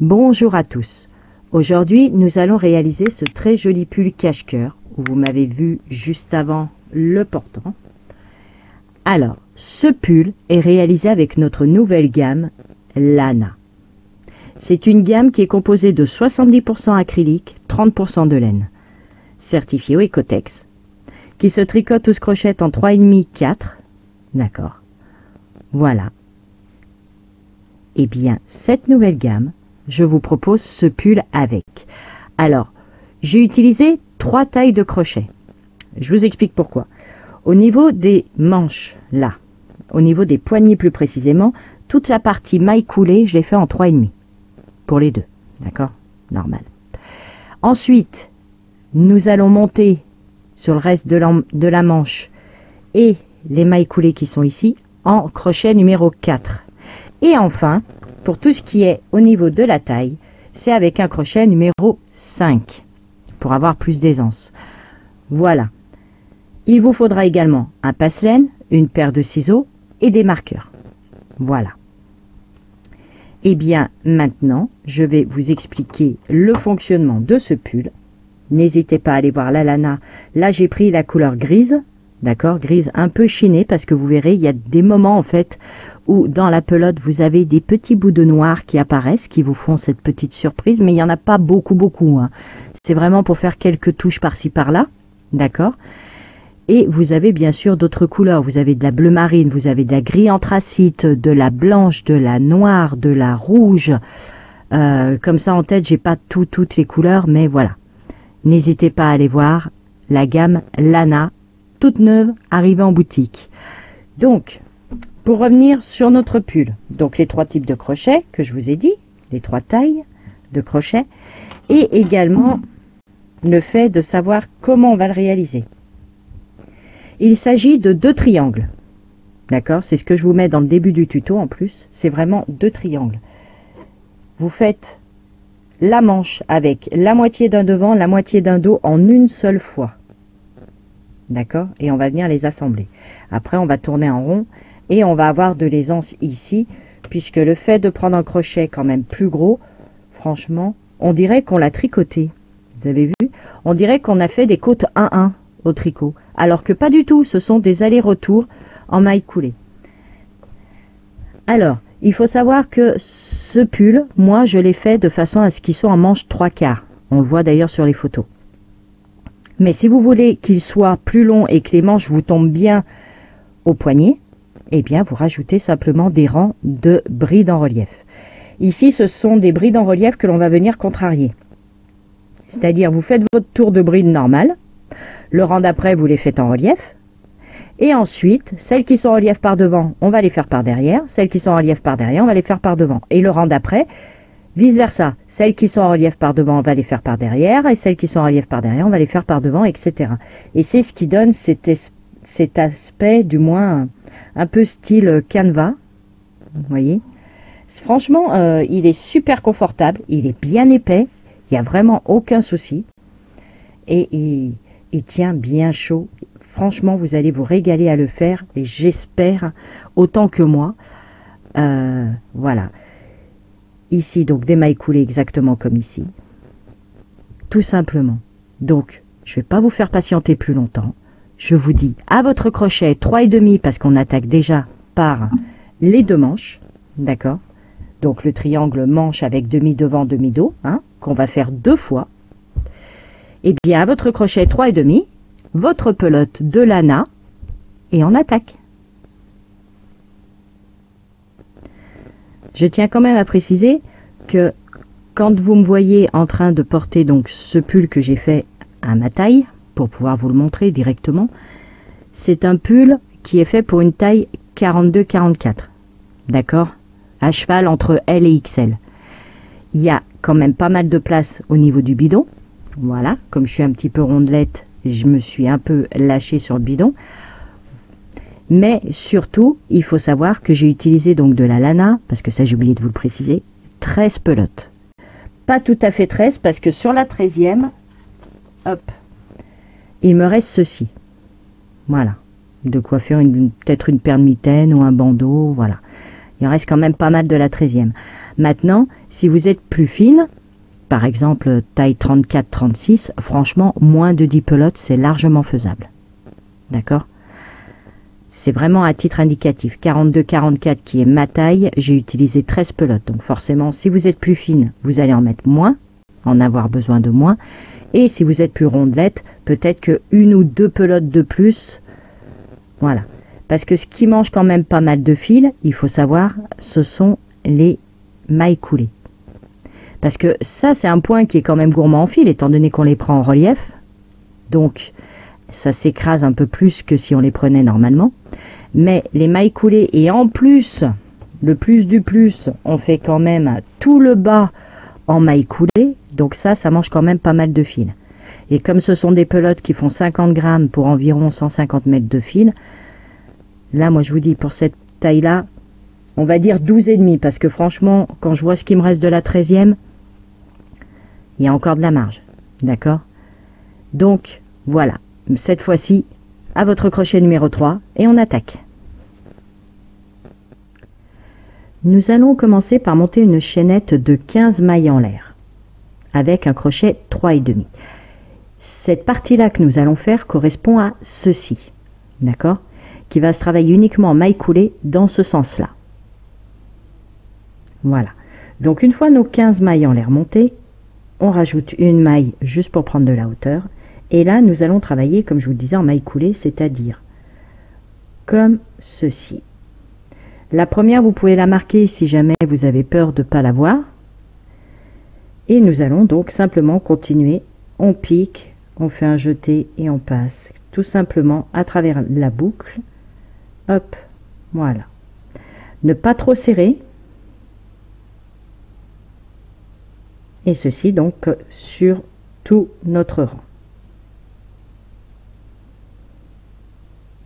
Bonjour à tous. Aujourd'hui, nous allons réaliser ce très joli pull cache-cœur où vous m'avez vu juste avant le portant. Alors, ce pull est réalisé avec notre nouvelle gamme Lana. C'est une gamme qui est composée de 70% acrylique, 30% de laine, certifiée au Ecotex, qui se tricote ou se crochette en 3,5-4. D'accord. Voilà. Eh bien, cette nouvelle gamme, je vous propose ce pull avec. Alors, j'ai utilisé 3 tailles de crochet. Je vous explique pourquoi. Au niveau des manches, là, au niveau des poignets plus précisément, toute la partie maille coulée, je l'ai fait en 3,5 pour les deux. D'accord? Normal. Ensuite, nous allons monter sur le reste de la manche et les mailles coulées qui sont ici en crochet numéro 4. Et enfin, pour tout ce qui est au niveau de la taille, c'est avec un crochet numéro 5 pour avoir plus d'aisance. Voilà. Il vous faudra également un passe-laine, une paire de ciseaux et des marqueurs. Voilà. Et bien maintenant, je vais vous expliquer le fonctionnement de ce pull. N'hésitez pas à aller voir la Lana. Là, j'ai pris la couleur grise. D'accord, grise un peu chinée parce que vous verrez, il y a des moments en fait où dans la pelote vous avez des petits bouts de noir qui apparaissent, qui vous font cette petite surprise, mais il n'y en a pas beaucoup. Hein. C'est vraiment pour faire quelques touches par-ci par-là, d'accord. Et vous avez bien sûr d'autres couleurs, vous avez de la bleu marine, vous avez de la gris anthracite, de la blanche, de la noire, de la rouge. Comme ça en tête, j'ai pas toutes les couleurs, mais voilà. N'hésitez pas à aller voir la gamme Lana, toute neuve, arrivée en boutique. Donc, pour revenir sur notre pull, donc les 3 types de crochets que je vous ai dit, les 3 tailles de crochets, et également le fait de savoir comment on va le réaliser. Il s'agit de 2 triangles. D'accord? C'est ce que je vous mets dans le début du tuto en plus. C'est vraiment 2 triangles. Vous faites la manche avec la moitié d'un devant, la moitié d'un dos en une seule fois. D'accord? Et on va venir les assembler. Après, on va tourner en rond et on va avoir de l'aisance ici, puisque le fait de prendre un crochet quand même plus gros, franchement, on dirait qu'on l'a tricoté. Vous avez vu? On dirait qu'on a fait des côtes 1-1 au tricot, alors que pas du tout, ce sont des allers-retours en maille coulée. Alors, il faut savoir que ce pull, moi, je l'ai fait de façon à ce qu'il soit en manche 3/4. On le voit d'ailleurs sur les photos. Mais si vous voulez qu'il soit plus long et que les manches vous tombent bien au poignet, eh bien, vous rajoutez simplement des rangs de brides en relief. Ici, ce sont des brides en relief que l'on va venir contrarier. C'est-à-dire, vous faites votre tour de bride normal, le rang d'après, vous les faites en relief, et ensuite, celles qui sont en relief par devant, on va les faire par derrière, celles qui sont en relief par derrière, on va les faire par devant. Et le rang d'après, vice-versa. Celles qui sont en relief par devant, on va les faire par derrière, et celles qui sont en relief par derrière, on va les faire par devant, etc. Et c'est ce qui donne cet aspect, du moins, un peu style canevas. Vous voyez? Franchement, il est super confortable, il est bien épais, il n'y a vraiment aucun souci. Et il tient bien chaud. Franchement, vous allez vous régaler à le faire, et j'espère autant que moi. Voilà. Ici, donc, des mailles coulées exactement comme ici. Tout simplement. Donc, je ne vais pas vous faire patienter plus longtemps. Je vous dis à votre crochet 3,5 parce qu'on attaque déjà par les 2 manches. D'accord? Donc, le triangle manche avec demi devant, demi dos, hein, qu'on va faire 2 fois. Et bien, à votre crochet 3,5, votre pelote de Lana, et on attaque. Je tiens quand même à préciser que quand vous me voyez en train de porter donc ce pull que j'ai fait à ma taille, pour pouvoir vous le montrer directement, c'est un pull qui est fait pour une taille 42-44. D'accord? À cheval entre L et XL. Il y a quand même pas mal de place au niveau du bidon. Voilà, comme je suis un petit peu rondelette, je me suis un peu lâchée sur le bidon. Mais surtout, il faut savoir que j'ai utilisé donc de la Lana, parce que ça j'ai oublié de vous le préciser, 13 pelotes. Pas tout à fait 13, parce que sur la 13e, hop, il me reste ceci. Voilà, de quoi faire peut-être une paire de mitaines ou un bandeau, voilà. Il en reste quand même pas mal de la 13e. Maintenant, si vous êtes plus fine, par exemple taille 34-36, franchement, moins de 10 pelotes, c'est largement faisable. D'accord? C'est vraiment à titre indicatif. 42-44 qui est ma taille, j'ai utilisé 13 pelotes. Donc forcément, si vous êtes plus fine, vous allez en mettre moins, en avoir besoin de moins. Et si vous êtes plus rondelette, peut-être que 1 ou 2 pelotes de plus. Voilà. Parce que ce qui mange quand même pas mal de fil, il faut savoir, ce sont les mailles coulées. Parce que ça, c'est un point qui est quand même gourmand en fil, étant donné qu'on les prend en relief. Donc, ça s'écrase un peu plus que si on les prenait normalement. Mais les mailles coulées, et en plus, le plus du plus, on fait quand même tout le bas en mailles coulées. Donc ça mange quand même pas mal de fil. Et comme ce sont des pelotes qui font 50 grammes pour environ 150 mètres de fil, là, moi, je vous dis, pour cette taille-là, on va dire 12,5, parce que franchement, quand je vois ce qui me reste de la 13e, il y a encore de la marge. D'accord? Donc, voilà. Cette fois-ci, à votre crochet numéro 3, et on attaque. Nous allons commencer par monter une chaînette de 15 mailles en l'air, avec un crochet 3,5. Cette partie-là que nous allons faire correspond à ceci. D'accord? Qui va se travailler uniquement en mailles coulées dans ce sens-là. Voilà. Donc une fois nos 15 mailles en l'air montées, on rajoute une maille juste pour prendre de la hauteur. Et là, nous allons travailler, comme je vous le disais, en mailles coulées, c'est-à-dire comme ceci. La première, vous pouvez la marquer si jamais vous avez peur de ne pas la voir. Et nous allons donc simplement continuer. On pique, on fait un jeté et on passe tout simplement à travers la boucle. Hop, voilà. Ne pas trop serrer. Et ceci donc sur tout notre rang.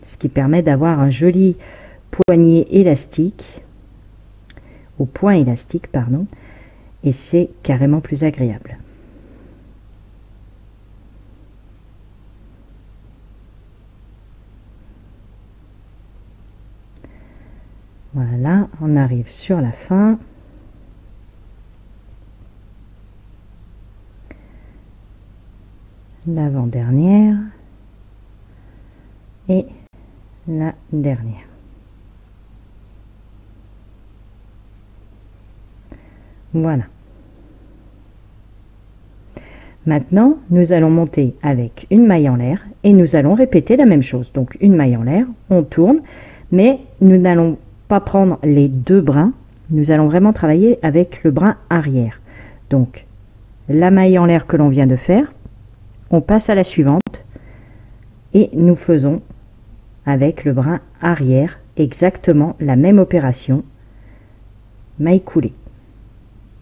Ce qui permet d'avoir un joli poignet élastique, au point élastique, pardon, et c'est carrément plus agréable. Voilà, on arrive sur la fin. L'avant-dernière et la dernière. Voilà. Maintenant, nous allons monter avec une maille en l'air et nous allons répéter la même chose. Donc une maille en l'air, on tourne, mais nous n'allons pas prendre les deux brins. Nous allons vraiment travailler avec le brin arrière. Donc la maille en l'air que l'on vient de faire, on passe à la suivante et nous faisons avec le brin arrière exactement la même opération. Maille coulée,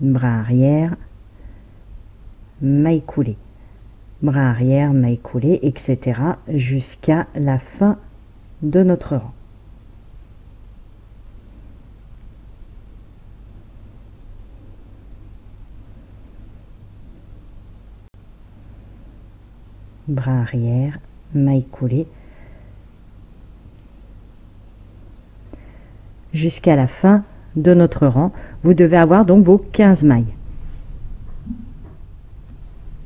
brin arrière, maille coulée, brin arrière, maille coulée, etc. jusqu'à la fin de notre rang. Brin arrière, maille coulée, jusqu'à la fin de notre rang. Vous devez avoir donc vos 15 mailles.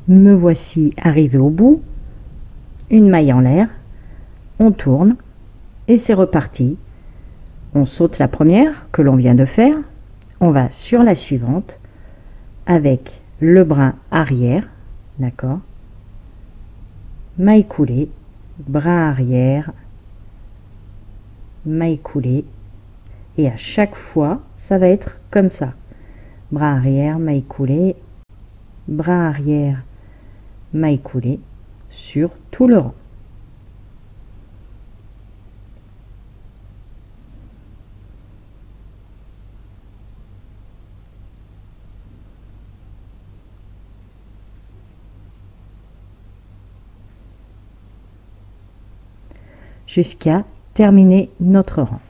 Me voici arrivé au bout. Une maille en l'air, on tourne et c'est reparti. On saute la première que l'on vient de faire, on va sur la suivante avec le brin arrière, d'accord, maille coulée, brin arrière, maille coulée, et à chaque fois ça va être comme ça, brin arrière, maille coulée, brin arrière, maille coulée sur tout le rang. Jusqu'à terminer notre rang.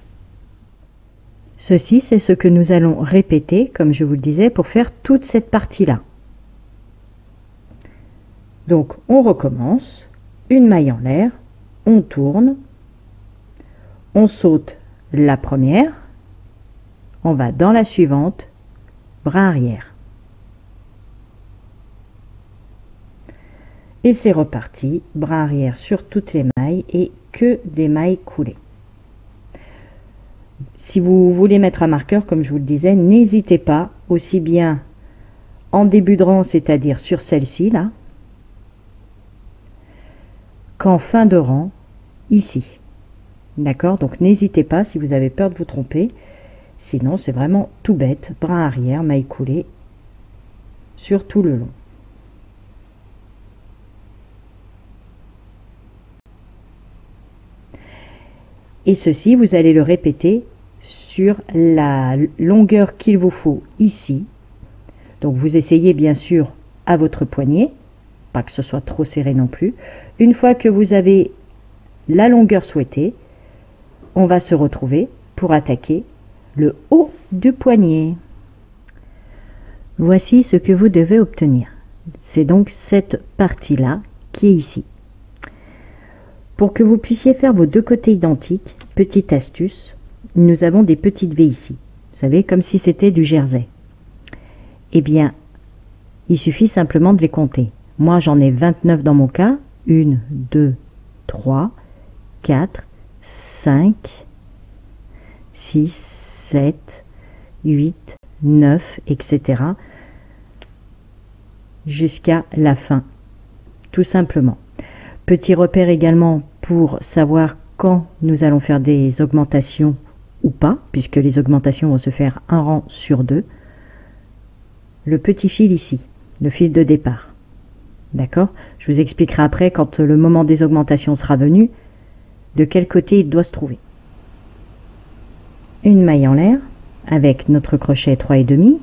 Ceci, c'est ce que nous allons répéter, comme je vous le disais, pour faire toute cette partie-là. Donc, on recommence, une maille en l'air, on tourne, on saute la première, on va dans la suivante, bras arrière. Et c'est reparti, bras arrière sur toutes les mailles et que des mailles coulées. Si vous voulez mettre un marqueur, comme je vous le disais, n'hésitez pas, aussi bien en début de rang, c'est-à-dire sur celle-ci, là, qu'en fin de rang, ici. D'accord? Donc n'hésitez pas si vous avez peur de vous tromper. Sinon, c'est vraiment tout bête. Bras arrière, maille coulée sur tout le long. Et ceci, vous allez le répéter sur la longueur qu'il vous faut ici. Donc vous essayez bien sûr à votre poignet, pas que ce soit trop serré non plus. Une fois que vous avez la longueur souhaitée, on va se retrouver pour attaquer le haut du poignet. Voici ce que vous devez obtenir. C'est donc cette partie-là qui est ici. Pour que vous puissiez faire vos deux côtés identiques, petite astuce, nous avons des petites V ici. Vous savez, comme si c'était du jersey. Eh bien, il suffit simplement de les compter. Moi, j'en ai 29 dans mon cas. 1, 2, 3, 4, 5, 6, 7, 8, 9, etc. jusqu'à la fin, tout simplement. Petit repère également pour savoir quand nous allons faire des augmentations ou pas, puisque les augmentations vont se faire un rang sur deux. Le petit fil ici, le fil de départ. D'accord? Je vous expliquerai après, quand le moment des augmentations sera venu, de quel côté il doit se trouver. Une maille en l'air avec notre crochet 3,5.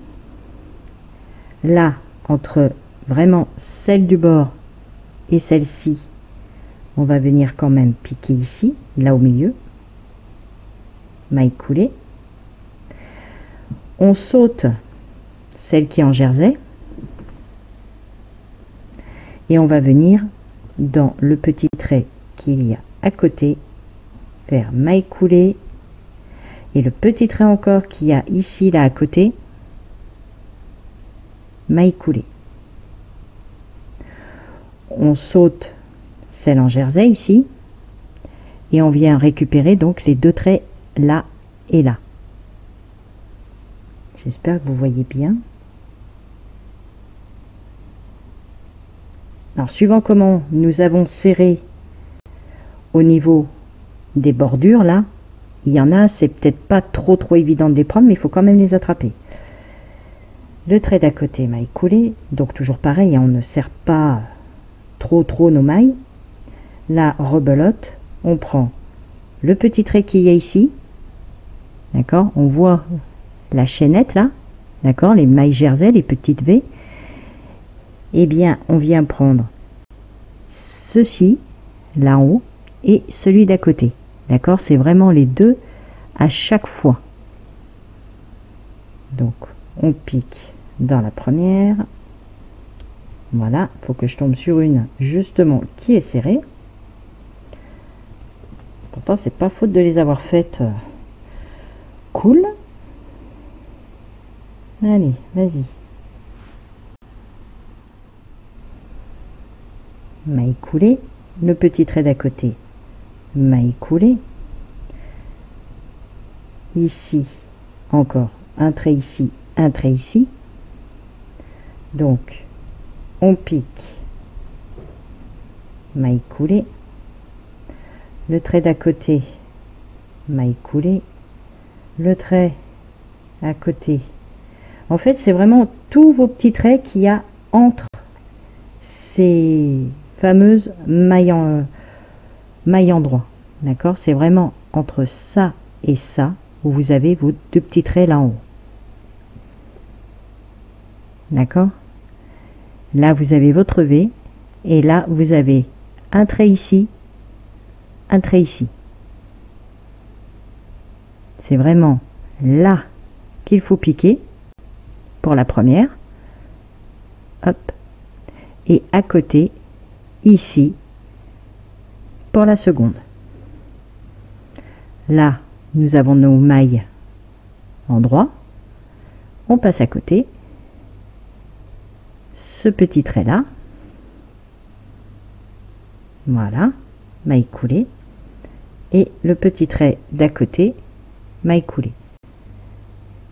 Là, entre vraiment celle du bord et celle-ci, on va venir quand même piquer ici, là au milieu. Maille coulée. On saute celle qui est en jersey. Et on va venir dans le petit trait qu'il y a à côté, faire maille coulée. Et le petit trait encore qu'il y a ici, là à côté, maille coulée. On saute celle en jersey ici. Et on vient récupérer donc les deux traits là et là. J'espère que vous voyez bien. Alors, suivant comment nous avons serré au niveau des bordures, là, il y en a, c'est peut-être pas trop évident de les prendre, mais il faut quand même les attraper. Le trait d'à côté, maille coulée, donc toujours pareil, on ne serre pas trop nos mailles. La rebelote, on prend le petit trait qu'il y a ici, d'accord, on voit la chaînette là, d'accord, les mailles jersey, les petites V. Eh bien, on vient prendre ceci, là en haut, et celui d'à côté. D'accord? C'est vraiment les deux à chaque fois. Donc, on pique dans la première. Voilà, il faut que je tombe sur une, justement, qui est serrée. Pourtant, c'est pas faute de les avoir faites cool. Allez, vas-y. Maille coulée, le petit trait d'à côté, maille coulée, ici encore un trait ici, un trait ici, donc on pique, maille coulée, le trait d'à côté, maille coulée, le trait à côté. En fait, c'est vraiment tous vos petits traits qu'il y a entre ces fameuse maille en droit, d'accord, c'est vraiment entre ça et ça où vous avez vos deux petits traits là en haut, d'accord. Là vous avez votre V et là vous avez un trait ici, un trait ici. C'est vraiment là qu'il faut piquer pour la première, hop, et à côté ici pour la seconde. Là nous avons nos mailles en droit, On passe à côté. Ce petit trait là. Voilà, maille coulée. Et le petit trait d'à côté, maille coulée.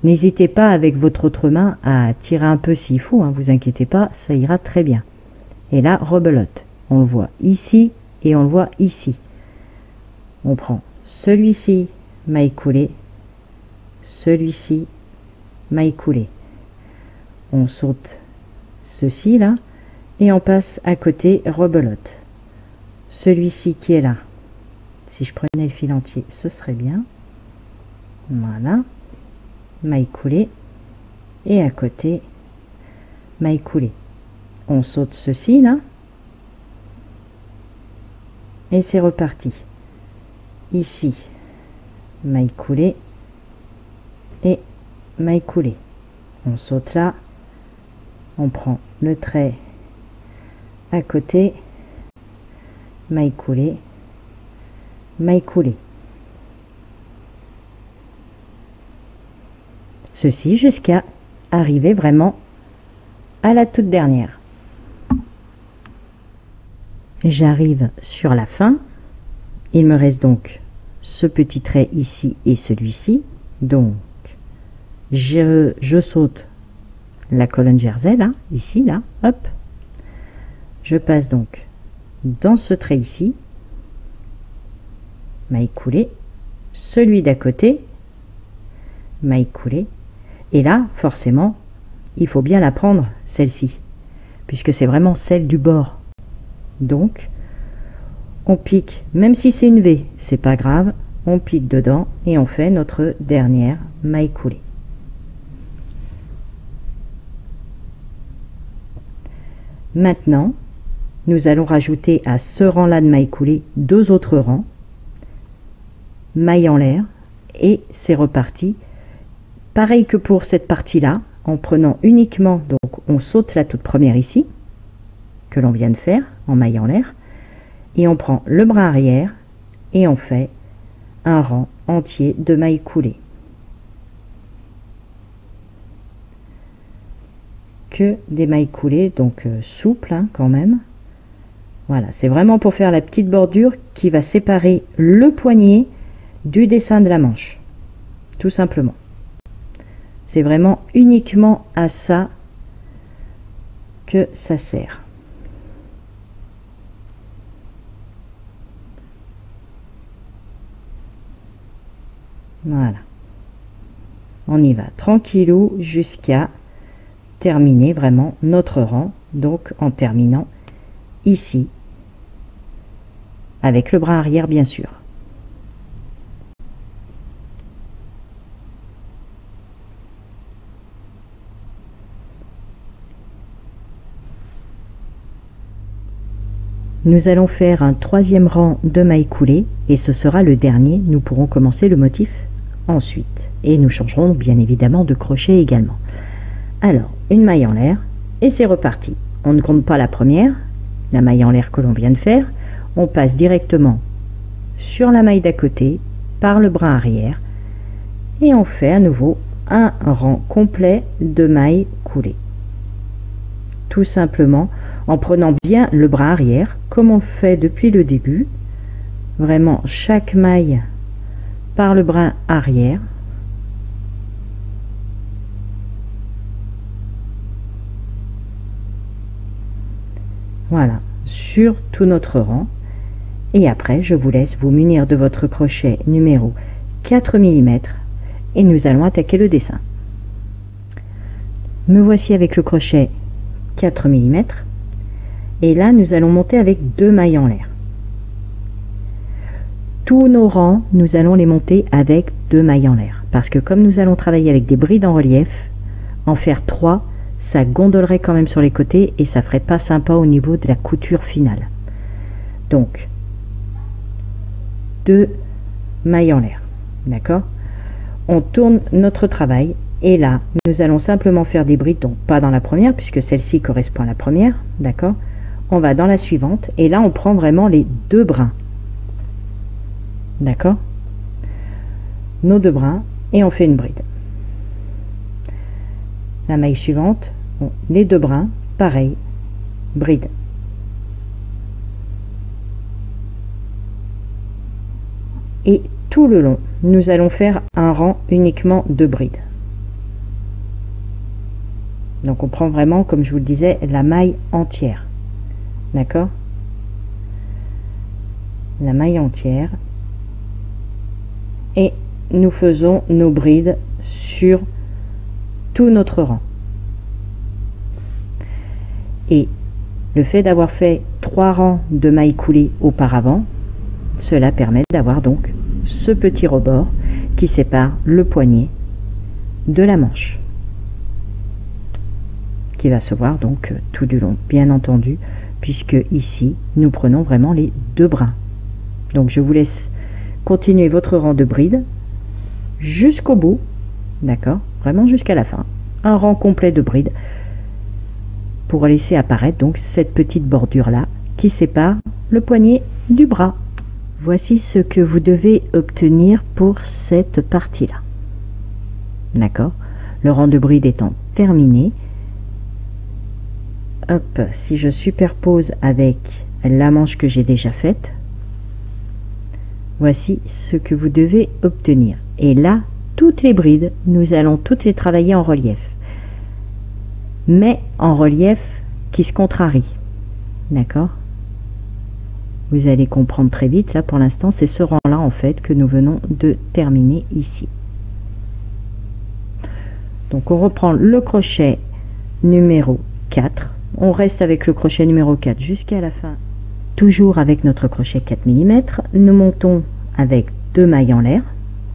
N'hésitez pas avec votre autre main à tirer un peu s'il faut, hein, vous inquiétez pas, ça ira très bien. Et là, rebelote. On le voit ici et on le voit ici. On prend celui-ci, maille coulée, celui-ci, maille coulée. On saute ceci là et on passe à côté, rebelote. Celui-ci qui est là, si je prenais le fil entier, ce serait bien. Voilà, maille coulée et à côté, maille coulée. On saute ceci là et c'est reparti. Ici, maille coulée et maille coulée. On saute là, on prend le trait à côté, maille coulée, maille coulée. Ceci jusqu'à arriver vraiment à la toute dernière. J'arrive sur la fin. Il me reste donc ce petit trait ici et celui-ci. Donc, je saute la colonne jersey, là, ici, là, hop. Je passe donc dans ce trait ici, maille coulée, celui d'à côté, maille coulée, et là, forcément, il faut bien la prendre, celle-ci, puisque c'est vraiment celle du bord. Donc, on pique, même si c'est une V, c'est pas grave, on pique dedans et on fait notre dernière maille coulée. Maintenant, nous allons rajouter à ce rang-là de maille coulée 2 autres rangs, maille en l'air, et c'est reparti. Pareil que pour cette partie-là, en prenant uniquement, donc on saute la toute première ici, que l'on vient de faire en maille en l'air, et on prend le bras arrière et on fait un rang entier de mailles coulées. Que des mailles coulées, donc souples hein, quand même. Voilà, c'est vraiment pour faire la petite bordure qui va séparer le poignet du dessin de la manche, tout simplement. C'est vraiment uniquement à ça que ça sert. Voilà. On y va tranquillou jusqu'à terminer vraiment notre rang, donc en terminant ici avec le bras arrière bien sûr. Nous allons faire un 3e rang de mailles coulées et ce sera le dernier. Nous pourrons commencer le motif ensuite et nous changerons bien évidemment de crochet également. Alors une maille en l'air et c'est reparti. On ne compte pas la première, la maille en l'air que l'on vient de faire. On passe directement sur la maille d'à côté par le bras arrière et on fait à nouveau un rang complet de mailles coulées. Tout simplement en prenant bien le bras arrière comme on le fait depuis le début, vraiment chaque maille par le bras arrière. Voilà, sur tout notre rang. Et après, je vous laisse vous munir de votre crochet numéro 4 mm et nous allons attaquer le dessin. Me voici avec le crochet 4 mm et là nous allons monter avec 2 mailles en l'air. Tous nos rangs, nous allons les monter avec 2 mailles en l'air parce que comme nous allons travailler avec des brides en relief, en faire 3, ça gondolerait quand même sur les côtés et ça ferait pas sympa au niveau de la couture finale. Donc 2 mailles en l'air, d'accord. On tourne notre travail et là nous allons simplement faire des brides, donc pas dans la première puisque celle-ci correspond à la première, d'accord. On va dans la suivante et là on prend vraiment les 2 brins, d'accord, nos 2 brins et on fait une bride. La maille suivante, bon, les 2 brins, pareil, bride. Et tout le long, nous allons faire un rang uniquement de brides. Donc on prend vraiment, comme je vous le disais, la maille entière. D'accord? La maille entière. Et nous faisons nos brides sur tout notre rang. Et le fait d'avoir fait 3 rangs de mailles coulées auparavant, cela permet d'avoir donc ce petit rebord qui sépare le poignet de la manche, qui va se voir donc tout du long, bien entendu, puisque ici nous prenons vraiment les 2 brins. Donc je vous laisse continuer votre rang de bride jusqu'au bout, d'accord, vraiment jusqu'à la fin, un rang complet de bride pour laisser apparaître donc cette petite bordure là qui sépare le poignet du bras. Voici ce que vous devez obtenir pour cette partie là, d'accord, le rang de bride étant terminé. Hop, si je superpose avec la manche que j'ai déjà faite, voici ce que vous devez obtenir. Et là, toutes les brides, nous allons toutes les travailler en relief, mais en relief qui se contrarie, d'accord. Vous allez comprendre très vite. Là pour l'instant c'est ce rang là en fait que nous venons de terminer ici. Donc on reprend le crochet numéro 4, on reste avec le crochet numéro 4 jusqu'à la fin, toujours avec notre crochet 4 mm. Nous montons avec 2 mailles en l'air,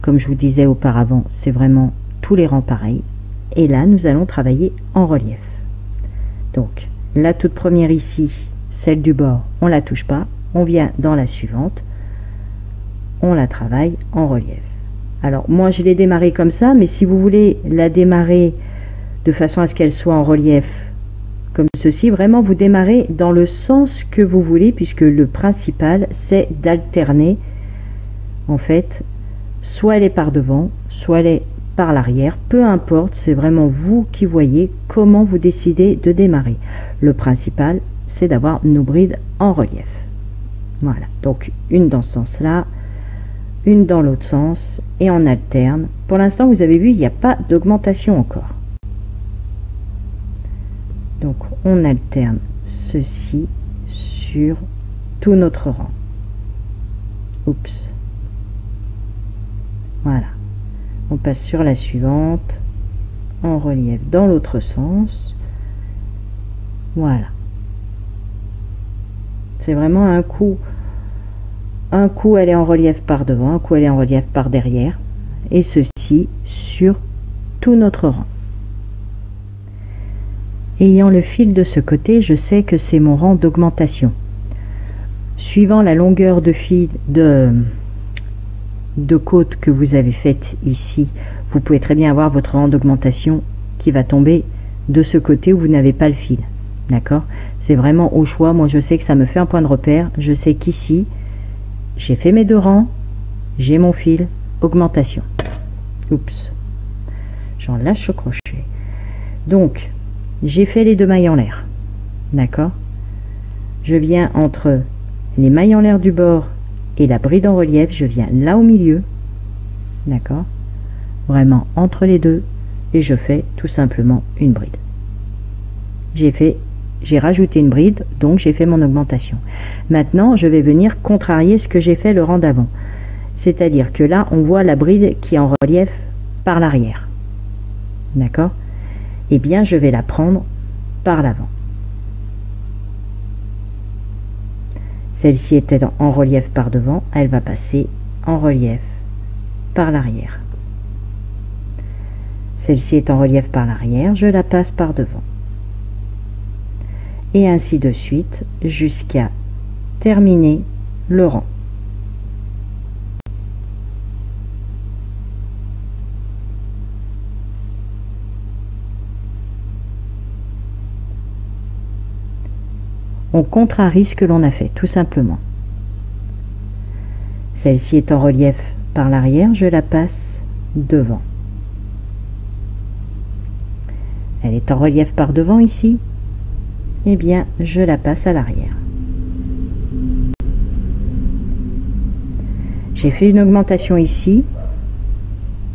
comme je vous disais auparavant, c'est vraiment tous les rangs pareils. Et là nous allons travailler en relief. Donc la toute première ici, celle du bord, on la touche pas, on vient dans la suivante, on la travaille en relief. Alors moi je l'ai démarré comme ça, mais si vous voulez la démarrer de façon à ce qu'elle soit en relief comme ceci, vraiment vous démarrez dans le sens que vous voulez, puisque le principal c'est d'alterner en fait, soit elle est par devant, soit elle est par l'arrière, peu importe, c'est vraiment vous qui voyez comment vous décidez de démarrer. Le principal c'est d'avoir nos brides en relief. Voilà, donc une dans ce sens là, une dans l'autre sens, et on alterne. Pour l'instant vous avez vu, il n'y a pas d'augmentation encore. Donc on alterne ceci sur tout notre rang. Oups. Voilà, on passe sur la suivante en relief dans l'autre sens. Voilà, c'est vraiment un coup elle est en relief par devant, un coup elle est en relief par derrière, et ceci sur tout notre rang. Ayant le fil de ce côté, je sais que c'est mon rang d'augmentation. Suivant la longueur de fil de côte que vous avez faite ici, vous pouvez très bien avoir votre rang d'augmentation qui va tomber de ce côté où vous n'avez pas le fil, d'accord. C'est vraiment au choix. Moi je sais que ça me fait un point de repère, je sais qu'ici j'ai fait mes 2 rangs, j'ai mon fil augmentation. Oups, j'en lâche le crochet. Donc j'ai fait les 2 mailles en l'air, d'accord. Je viens entre les mailles en l'air du bord et la bride en relief, je viens là au milieu, d'accord, vraiment entre les deux, et je fais tout simplement une bride. J'ai rajouté une bride, donc j'ai fait mon augmentation. Maintenant je vais venir contrarier ce que j'ai fait le rang d'avant, c'est-à-dire que là on voit la bride qui est en relief par l'arrière, d'accord. Et bien je vais la prendre par l'avant. Celle-ci était en relief par devant, elle va passer en relief par l'arrière. Celle-ci est en relief par l'arrière, je la passe par devant. Et ainsi de suite jusqu'à terminer le rang. On contrarie ce que l'on a fait, tout simplement. Celle-ci est en relief par l'arrière, je la passe devant. elle est en relief par devant ici, eh bien je la passe à l'arrière. J'ai fait une augmentation ici,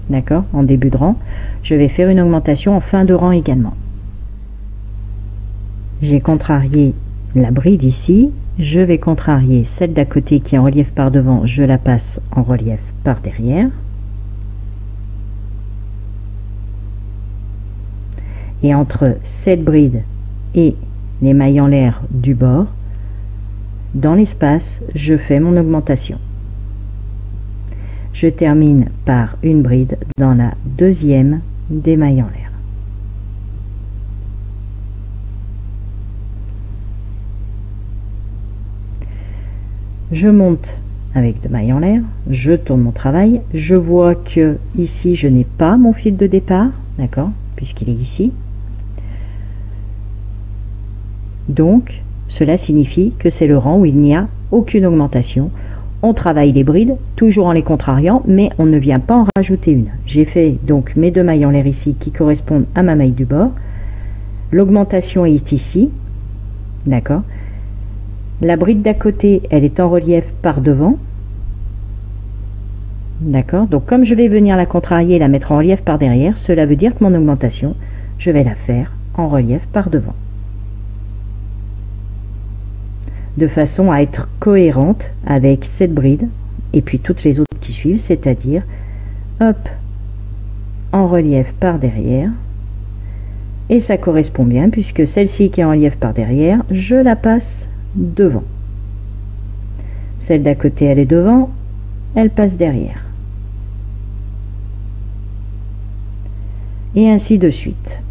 d'accord, en début de rang. Je vais faire une augmentation en fin de rang également. J'ai contrarié la bride ici, je vais contrarier celle d'à côté qui est en relief par devant, je la passe en relief par derrière. Et entre cette bride et les mailles en l'air du bord, dans l'espace, je fais mon augmentation. Je termine par une bride dans la deuxième des mailles en l'air. Je monte avec 2 mailles en l'air, je tourne mon travail, je vois que ici je n'ai pas mon fil de départ, d'accord, puisqu'il est ici. Donc cela signifie que c'est le rang où il n'y a aucune augmentation. On travaille les brides, toujours en les contrariant, mais on ne vient pas en rajouter une. J'ai fait donc mes 2 mailles en l'air ici qui correspondent à ma maille du bord. L'augmentation est ici, d'accord. La bride d'à côté, elle est en relief par devant. D'accord. Donc comme je vais venir la contrarier et la mettre en relief par derrière, cela veut dire que mon augmentation, je vais la faire en relief par devant. De façon à être cohérente avec cette bride et puis toutes les autres qui suivent, c'est-à-dire hop, en relief par derrière. Et ça correspond bien puisque celle-ci qui est en relief par derrière, je la passe devant. Celle d'à côté, elle est devant, elle passe derrière. Et ainsi de suite.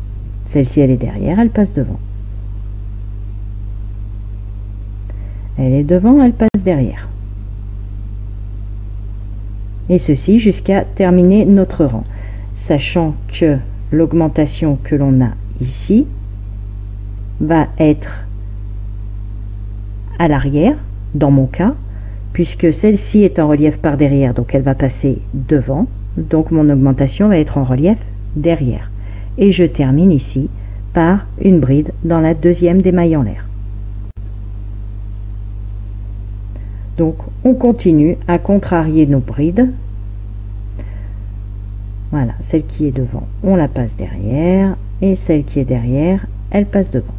Celle-ci, elle est derrière, elle passe devant. Elle est devant, elle passe derrière. Et ceci jusqu'à terminer notre rang. Sachant que l'augmentation que l'on a ici va être à l'arrière, dans mon cas, puisque celle-ci est en relief par derrière, donc elle va passer devant. Donc mon augmentation va être en relief derrière. Et je termine ici par une bride dans la deuxième des mailles en l'air. Donc on continue à contrarier nos brides. Voilà, celle qui est devant, on la passe derrière, et celle qui est derrière, elle passe devant.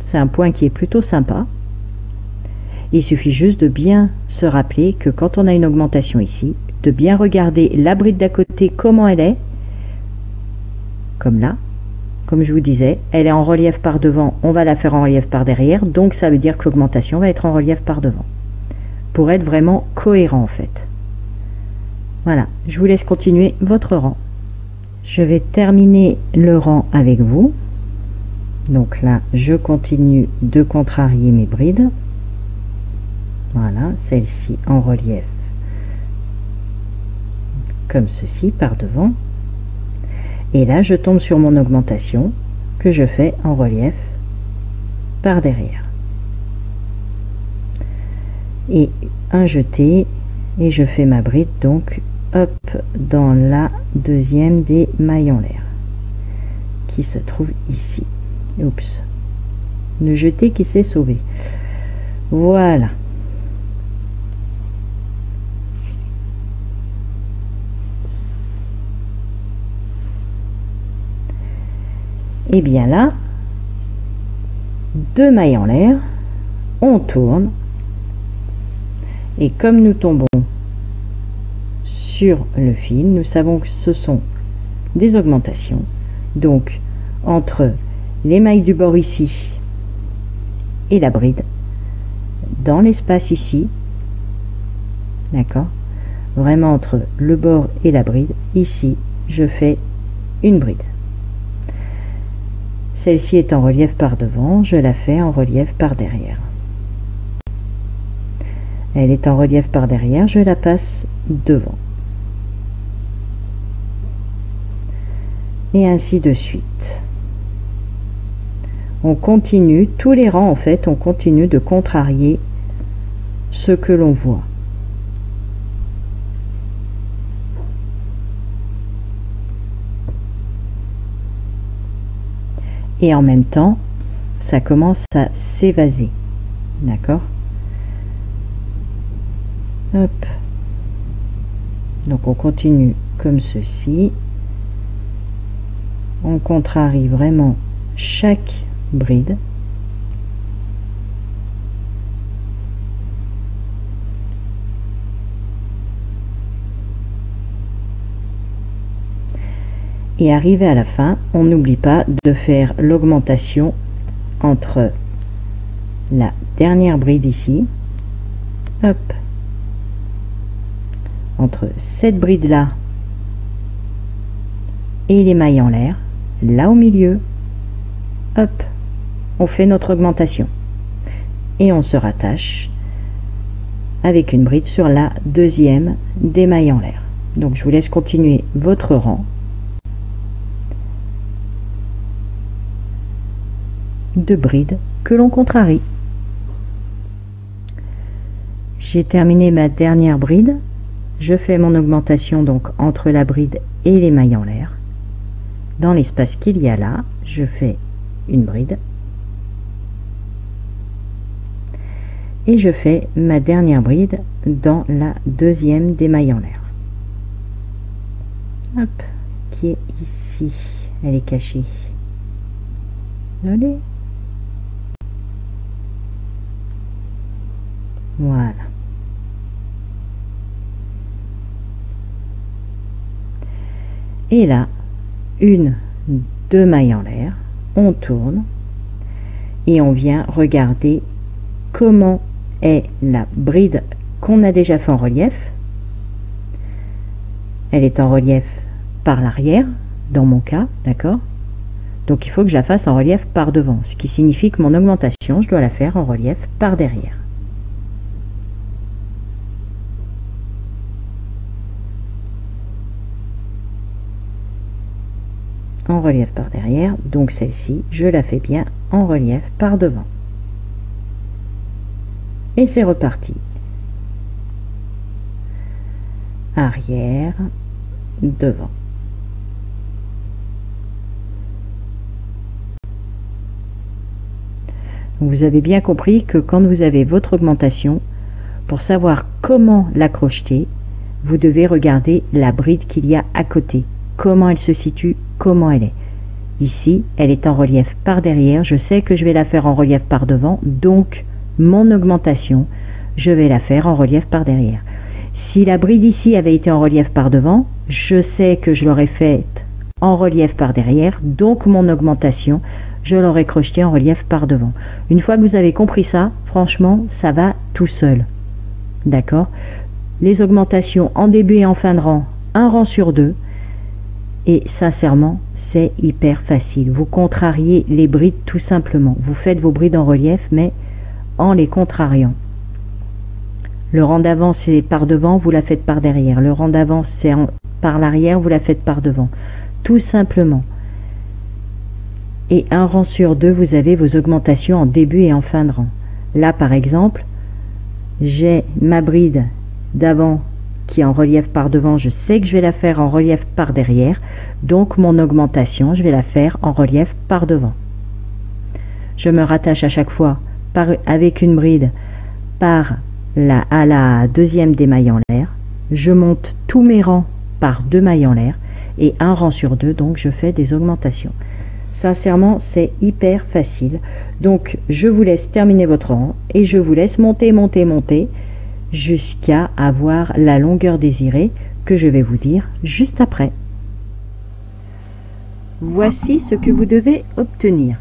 C'est un point qui est plutôt sympa. Il suffit juste de bien se rappeler que quand on a une augmentation ici, de bien regarder la bride d'à côté, comment elle est, comme là. Comme je vous disais, elle est en relief par devant, on va la faire en relief par derrière, donc ça veut dire que l'augmentation va être en relief par devant. Pour être vraiment cohérent en fait. Voilà, je vous laisse continuer votre rang. Je vais terminer le rang avec vous. Donc là, je continue de contrarier mes brides. Voilà, celle-ci en relief comme ceci par devant. Et là, je tombe sur mon augmentation que je fais en relief par derrière. Et un jeté, et je fais ma bride donc hop dans la deuxième des mailles en l'air qui se trouve ici. Oups, le jeté qui s'est sauvé. Voilà. Et bien là, 2 mailles en l'air, on tourne, et comme nous tombons sur le fil, nous savons que ce sont des augmentations. Donc entre les mailles du bord ici et la bride, dans l'espace ici, d'accord, vraiment entre le bord et la bride, ici je fais une bride. Celle-ci est en relief par devant, je la fais en relief par derrière. Elle est en relief par derrière, je la passe devant. Et ainsi de suite. On continue, tous les rangs en fait, on continue de contrarier ce que l'on voit. et en même temps ça commence à s'évaser, d'accord. Hop, donc on continue comme ceci, on contrarie vraiment chaque bride. Et arrivé à la fin, on n'oublie pas de faire l'augmentation entre la dernière bride ici, hop, entre cette bride là et les mailles en l'air, là au milieu, hop, on fait notre augmentation et on se rattache avec une bride sur la deuxième des mailles en l'air. Donc je vous laisse continuer votre rang de brides que l'on contrarie. J'ai terminé ma dernière bride, je fais mon augmentation donc entre la bride et les mailles en l'air. Dans l'espace qu'il y a là, je fais une bride et je fais ma dernière bride dans la deuxième des mailles en l'air. Hop, qui est ici, elle est cachée. Allez. Voilà. Et là, une, deux mailles en l'air, on tourne et on vient regarder comment est la bride qu'on a déjà fait en relief. Elle est en relief par l'arrière, dans mon cas, d'accord? Donc il faut que je la fasse en relief par devant, ce qui signifie que mon augmentation, je dois la faire en relief par derrière. En relief par derrière, donc celle-ci, je la fais bien en relief par devant. Et c'est reparti. Arrière, devant. Vous avez bien compris que quand vous avez votre augmentation, pour savoir comment la crocheter, vous devez regarder la bride qu'il y a à côté. Comment elle se situe, comment elle est. Ici, elle est en relief par derrière. Je sais que je vais la faire en relief par devant, donc mon augmentation, je vais la faire en relief par derrière. Si la bride ici avait été en relief par devant, je sais que je l'aurais faite en relief par derrière, donc mon augmentation, je l'aurais crochetée en relief par devant. Une fois que vous avez compris ça, franchement, ça va tout seul. D'accord? Les augmentations en début et en fin de rang, un rang sur deux. Et sincèrement, c'est hyper facile. Vous contrariez les brides tout simplement. Vous faites vos brides en relief, mais en les contrariant. Le rang d'avant, c'est par devant, vous la faites par derrière. Le rang d'avant, c'est par l'arrière, vous la faites par devant. Tout simplement. Et un rang sur deux, vous avez vos augmentations en début et en fin de rang. Là, par exemple, j'ai ma bride d'avant qui est en relief par devant, je sais que je vais la faire en relief par derrière, donc mon augmentation, je vais la faire en relief par devant. Je me rattache à chaque fois avec une bride à la deuxième des mailles en l'air, je monte tous mes rangs par deux mailles en l'air, et un rang sur deux, donc je fais des augmentations. Sincèrement, c'est hyper facile. Donc, je vous laisse terminer votre rang, et je vous laisse monter, monter, monter, jusqu'à avoir la longueur désirée que je vais vous dire juste après. Voici ce que vous devez obtenir.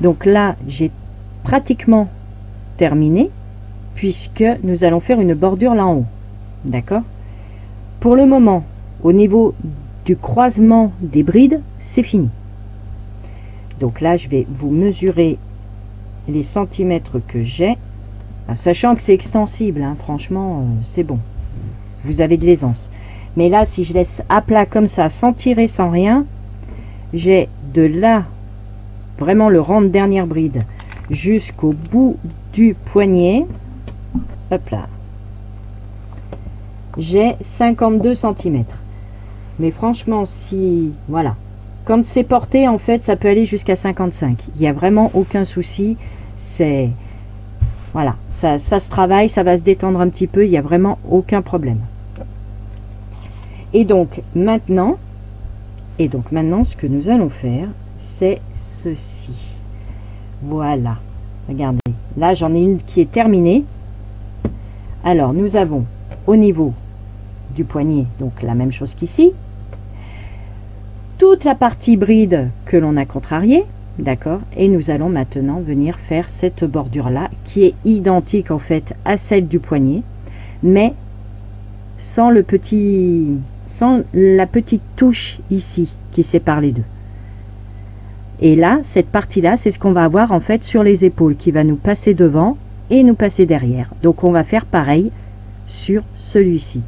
Donc là, j'ai pratiquement terminé puisque nous allons faire une bordure là en haut. D'accord? Pour le moment, au niveau du croisement des brides, c'est fini. Donc là, je vais vous mesurer les centimètres que j'ai. Sachant que c'est extensible, hein, franchement, c'est bon. Vous avez de l'aisance. Mais là, si je laisse à plat comme ça, sans tirer, sans rien, j'ai de là, vraiment le rang de dernière bride, jusqu'au bout du poignet. Hop là. J'ai 52 cm. Mais franchement, si... Voilà. quand c'est porté, en fait, ça peut aller jusqu'à 55. Il n'y a vraiment aucun souci. C'est... Voilà, ça se travaille, ça va se détendre un petit peu. Il n'y a vraiment aucun problème. Et donc, maintenant, ce que nous allons faire, c'est ceci. Voilà. Regardez. Là, j'en ai une qui est terminée. Alors, nous avons au niveau du poignet, donc la même chose qu'ici. Toute la partie bride que l'on a contrariée, d'accord, et nous allons maintenant venir faire cette bordure là qui est identique en fait à celle du poignet, mais sans la petite touche ici qui sépare les deux. Et là, cette partie là, c'est ce qu'on va avoir en fait sur les épaules, qui va nous passer devant et nous passer derrière. Donc on va faire pareil sur celui-ci,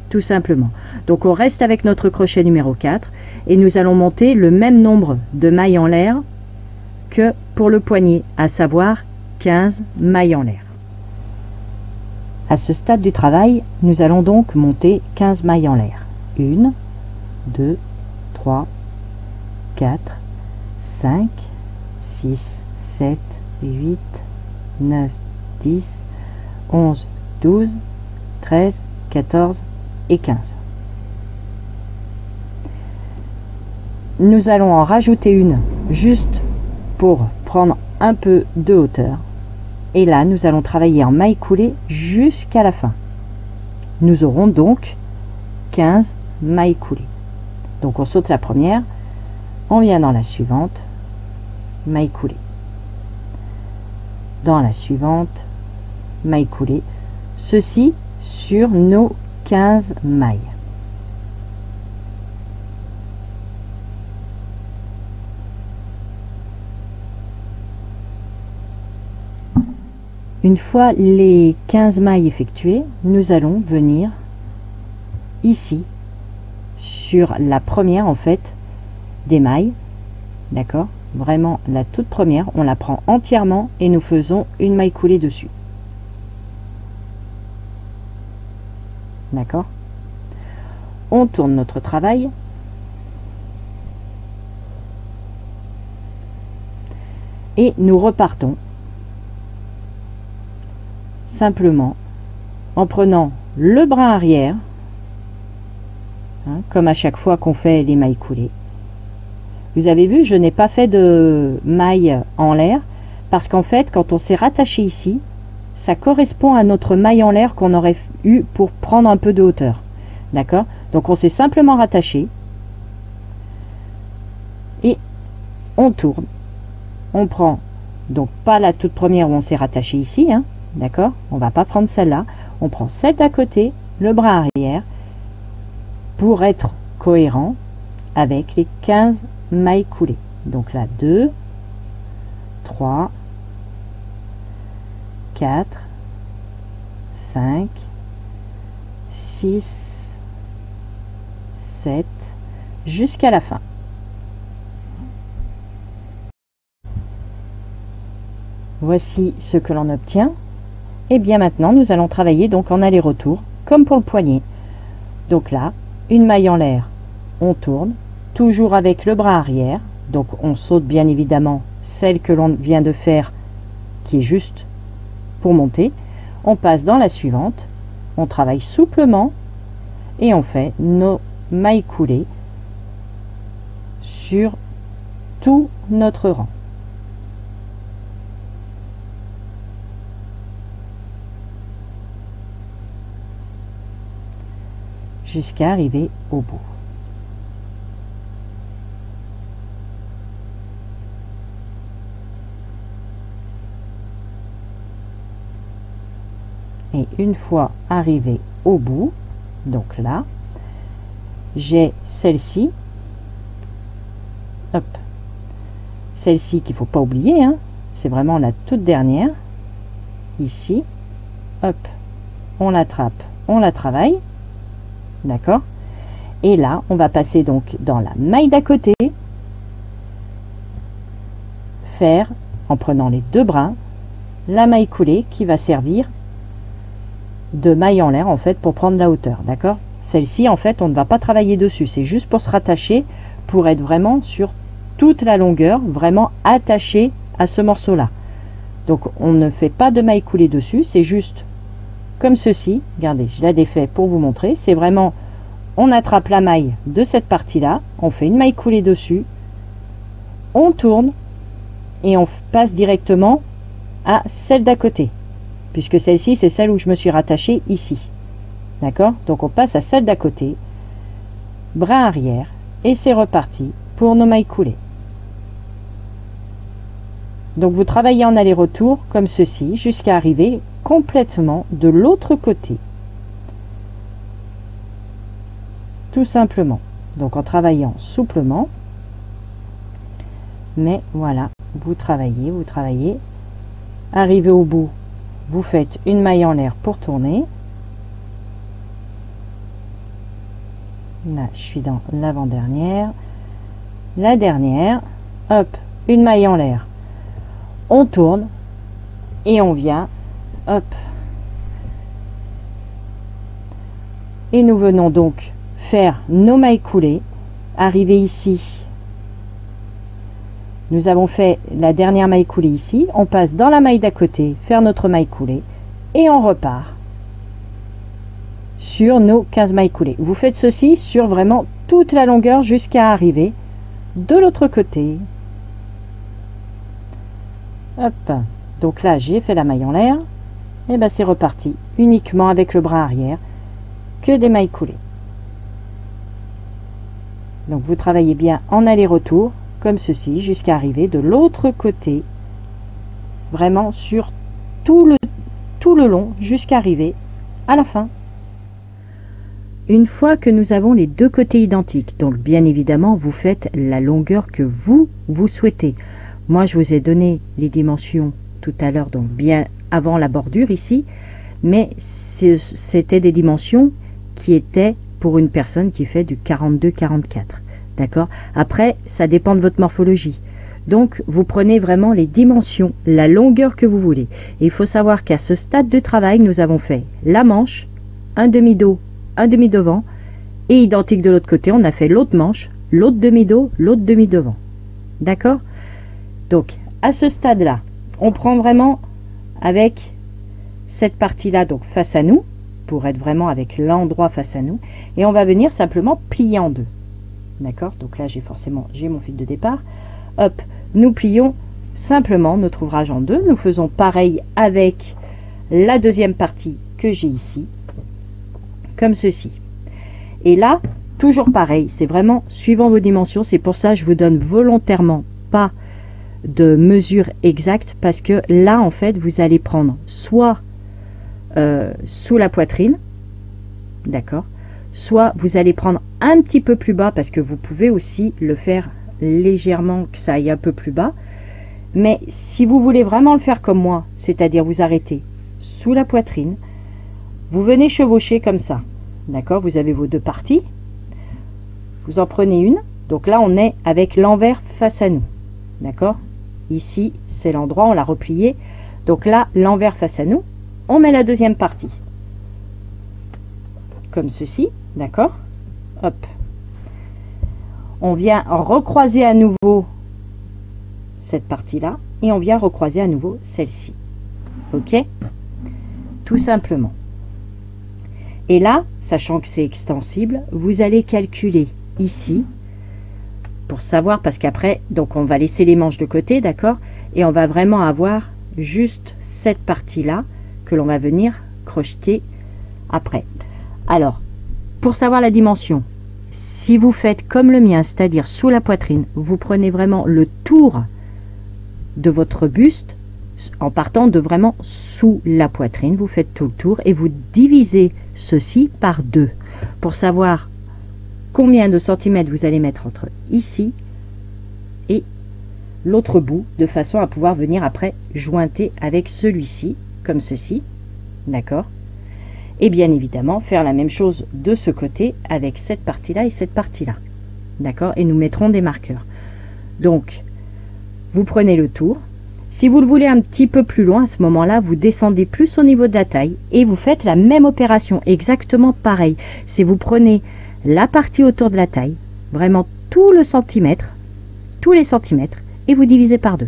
tout simplement. Donc on reste avec notre crochet numéro 4 et nous allons monter le même nombre de mailles en l'air que pour le poignet, à savoir 15 mailles en l'air. À ce stade du travail, nous allons donc monter 15 mailles en l'air. 1, 2, 3, 4, 5, 6, 7, 8, 9, 10, 11, 12, 13, 14 et 15. Nous allons en rajouter une juste pour prendre un peu de hauteur. Et là, nous allons travailler en maille coulée jusqu'à la fin. Nous aurons donc 15 mailles coulées. Donc on saute la première, on vient dans la suivante, maille coulée. Dans la suivante, maille coulée. Ceci sur nos 15 mailles. Une fois les 15 mailles effectuées, nous allons venir ici sur la première en fait des mailles, d'accord, vraiment la toute première, on la prend entièrement et nous faisons une maille coulée dessus, d'accord. On tourne notre travail et nous repartons simplement en prenant le bras arrière, hein, comme à chaque fois qu'on fait les mailles coulées. Vous avez vu, je n'ai pas fait de maille en l'air parce qu'en fait, quand on s'est rattaché ici, ça correspond à notre maille en l'air qu'on aurait eu pour prendre un peu de hauteur. D'accord? Donc on s'est simplement rattaché et on tourne. On prend donc pas la toute première où on s'est rattaché ici, hein, d'accord? On va pas prendre celle-là. On prend celle d'à côté, le bras arrière, pour être cohérent avec les 15 mailles coulées. Donc là, 2, 3, 4, 5, 6, 7, jusqu'à la fin. Voici ce que l'on obtient. Et bien maintenant, nous allons travailler donc en aller-retour, comme pour le poignet. Donc là, une maille en l'air, on tourne, toujours avec le bras arrière. Donc on saute bien évidemment celle que l'on vient de faire, qui est juste pour monter. On passe dans la suivante, on travaille souplement et on fait nos mailles coulées sur tout notre rang. Jusqu'à arriver au bout. Et une fois arrivé au bout, donc là, j'ai celle-ci, hop, celle-ci qu'il ne faut pas oublier, hein, c'est vraiment la toute dernière, ici, hop, on l'attrape, on la travaille. D'accord? Et là, on va passer donc dans la maille d'à côté, faire, en prenant les deux bras, la maille coulée qui va servir de maille en l'air, en fait, pour prendre la hauteur. D'accord? Celle-ci, en fait, on ne va pas travailler dessus. C'est juste pour se rattacher, pour être vraiment sur toute la longueur, vraiment attaché à ce morceau là. Donc on ne fait pas de maille coulée dessus, c'est juste comme ceci. Regardez, je la défais pour vous montrer. C'est vraiment, on attrape la maille de cette partie là, on fait une maille coulée dessus, on tourne et on passe directement à celle d'à côté, puisque celle-ci c'est celle où je me suis rattachée ici. D'accord, donc on passe à celle d'à côté, bras arrière, et c'est reparti pour nos mailles coulées. Donc vous travaillez en aller-retour comme ceci jusqu'à arriver complètement de l'autre côté, tout simplement. Donc en travaillant souplement, mais voilà, vous travaillez, arrivez au bout, vous faites une maille en l'air pour tourner. Là je suis dans l'avant-dernière, la dernière, hop, une maille en l'air, on tourne et on vient, hop, et nous venons donc faire nos mailles coulées. Arriver ici, nous avons fait la dernière maille coulée ici, on passe dans la maille d'à côté, faire notre maille coulée et on repart sur nos 15 mailles coulées. Vous faites ceci sur vraiment toute la longueur jusqu'à arriver de l'autre côté. Hop, donc là j'ai fait la maille en l'air, et ben c'est reparti uniquement avec le bras arrière, que des mailles coulées. Donc vous travaillez bien en aller-retour comme ceci jusqu'à arriver de l'autre côté, vraiment sur tout le long jusqu'à arriver à la fin. Une fois que nous avons les deux côtés identiques, donc bien évidemment vous faites la longueur que vous souhaitez. Moi je vous ai donné les dimensions tout à l'heure, donc bien avant la bordure ici, mais c'était des dimensions qui étaient pour une personne qui fait du 42-44. D'accord? Après, ça dépend de votre morphologie. Donc, vous prenez vraiment les dimensions, la longueur que vous voulez. Et il faut savoir qu'à ce stade de travail, nous avons fait la manche, un demi-dos, un demi-devant, et identique de l'autre côté, on a fait l'autre manche, l'autre demi-dos, l'autre demi-devant. D'accord? Donc, à ce stade-là, on prend vraiment avec cette partie-là, donc face à nous, pour être vraiment avec l'endroit face à nous, et on va venir simplement plier en deux. D'accord, donc là j'ai mon fil de départ. Hop, nous plions simplement notre ouvrage en deux. Nous faisons pareil avec la deuxième partie que j'ai ici, comme ceci. Et là, toujours pareil, c'est vraiment suivant vos dimensions. C'est pour ça que je vous donne volontairement pas de mesure exacte, parce que là en fait vous allez prendre soit sous la poitrine, d'accord, soit vous allez prendre un petit peu plus bas, parce que vous pouvez aussi le faire légèrement que ça aille un peu plus bas. Mais si vous voulez vraiment le faire comme moi, c'est-à-dire vous arrêtez sous la poitrine, vous venez chevaucher comme ça, d'accord, vous avez vos deux parties, vous en prenez une, donc là on est avec l'envers face à nous, d'accord, ici c'est l'endroit, on l'a replié, donc là l'envers face à nous, on met la deuxième partie comme ceci, d'accord, hop, on vient recroiser à nouveau cette partie là et on vient recroiser à nouveau celle-ci, ok, tout simplement. Et là, sachant que c'est extensible, vous allez calculer ici pour savoir, parce qu'après donc on va laisser les manches de côté, d'accord, et on va vraiment avoir juste cette partie là que l'on va venir crocheter après. Alors, pour savoir la dimension, si vous faites comme le mien, c'est-à-dire sous la poitrine, vous prenez vraiment le tour de votre buste en partant de vraiment sous la poitrine, vous faites tout le tour et vous divisez ceci par 2 pour savoir combien de centimètres vous allez mettre entre ici et l'autre bout, de façon à pouvoir venir après jointer avec celui-ci comme ceci, d'accord, et bien évidemment faire la même chose de ce côté avec cette partie là et cette partie là, d'accord, et nous mettrons des marqueurs. Donc vous prenez le tour. Si vous le voulez un petit peu plus loin, à ce moment là vous descendez plus au niveau de la taille et vous faites la même opération, exactement pareil. C'est vous prenez la partie autour de la taille, vraiment tout le centimètre, tous les centimètres, et vous divisez par 2.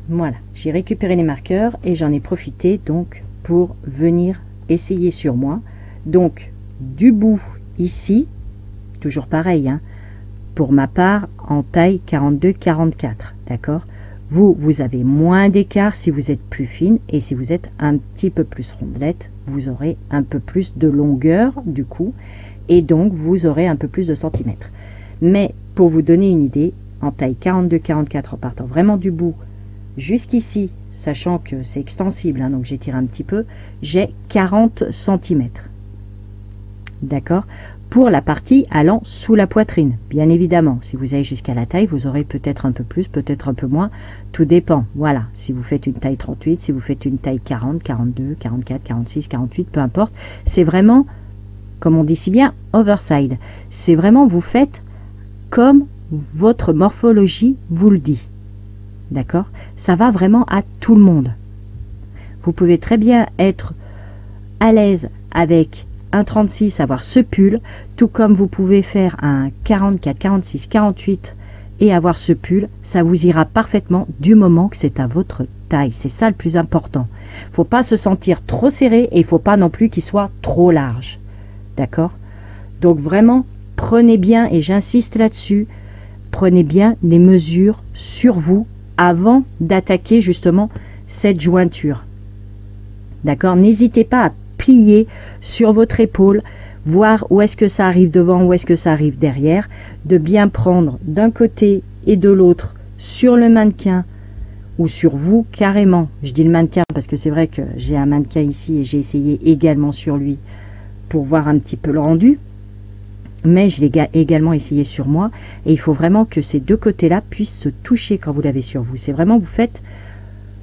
Voilà, j'ai récupéré les marqueurs et j'en ai profité donc pour venir essayer sur moi. Donc du bout ici, toujours pareil, hein, pour ma part en taille 42-44, d'accord. Vous avez moins d'écart si vous êtes plus fine, et si vous êtes un petit peu plus rondelette, vous aurez un peu plus de longueur du coup, et donc vous aurez un peu plus de centimètres. Mais pour vous donner une idée, en taille 42-44, en partant vraiment du bout jusqu'ici, sachant que c'est extensible, hein, donc j'étire un petit peu, j'ai 40 cm. D'accord? Pour la partie allant sous la poitrine, bien évidemment. Si vous allez jusqu'à la taille, vous aurez peut-être un peu plus, peut-être un peu moins, tout dépend. Voilà, si vous faites une taille 38, si vous faites une taille 40, 42, 44, 46, 48, peu importe, c'est vraiment, comme on dit si bien, overside. C'est vraiment, vous faites comme votre morphologie vous le dit. D'accord? Ça va vraiment à tout le monde. Vous pouvez très bien être à l'aise avec un 36, avoir ce pull, tout comme vous pouvez faire un 44, 46, 48 et avoir ce pull, ça vous ira parfaitement du moment que c'est à votre taille. C'est ça le plus important. Il ne faut pas se sentir trop serré et il ne faut pas non plus qu'il soit trop large. D'accord? Donc vraiment, prenez bien, et j'insiste là-dessus, prenez bien les mesures sur vous avant d'attaquer justement cette jointure. D'accord? N'hésitez pas à plier sur votre épaule, voir où est-ce que ça arrive devant, où est-ce que ça arrive derrière, de bien prendre d'un côté et de l'autre sur le mannequin ou sur vous carrément. Je dis le mannequin parce que c'est vrai que j'ai un mannequin ici et j'ai essayé également sur lui pour voir un petit peu le rendu, mais je l'ai également essayé sur moi, et il faut vraiment que ces deux côtés-là puissent se toucher quand vous l'avez sur vous. C'est vraiment, vous faites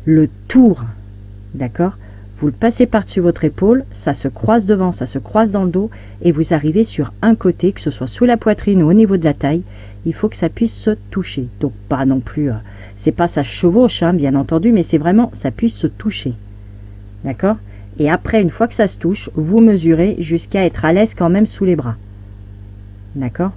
le tour, d'accord? Vous le passez par-dessus votre épaule, ça se croise devant, ça se croise dans le dos, et vous arrivez sur un côté, que ce soit sous la poitrine ou au niveau de la taille, il faut que ça puisse se toucher. Donc pas non plus, c'est pas ça chevauche, hein, bien entendu, mais c'est vraiment, ça puisse se toucher. D'accord? Et après, une fois que ça se touche, vous mesurez jusqu'à être à l'aise quand même sous les bras. D'accord?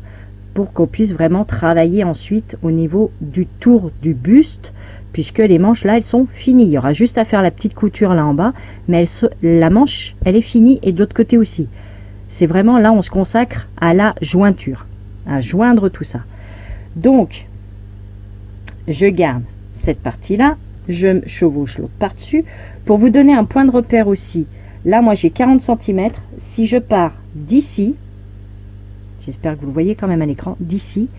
Pour qu'on puisse vraiment travailler ensuite au niveau du tour du buste, puisque les manches là elles sont finies. Il y aura juste à faire la petite couture là en bas, mais la manche elle est finie, et de l'autre côté aussi. C'est vraiment là on se consacre à la jointure, à joindre tout ça. Donc je garde cette partie là, je chevauche l'autre par dessus pour vous donner un point de repère aussi. Là moi j'ai 40 cm, si je pars d'ici, j'espère que vous le voyez quand même à l'écran, d'ici,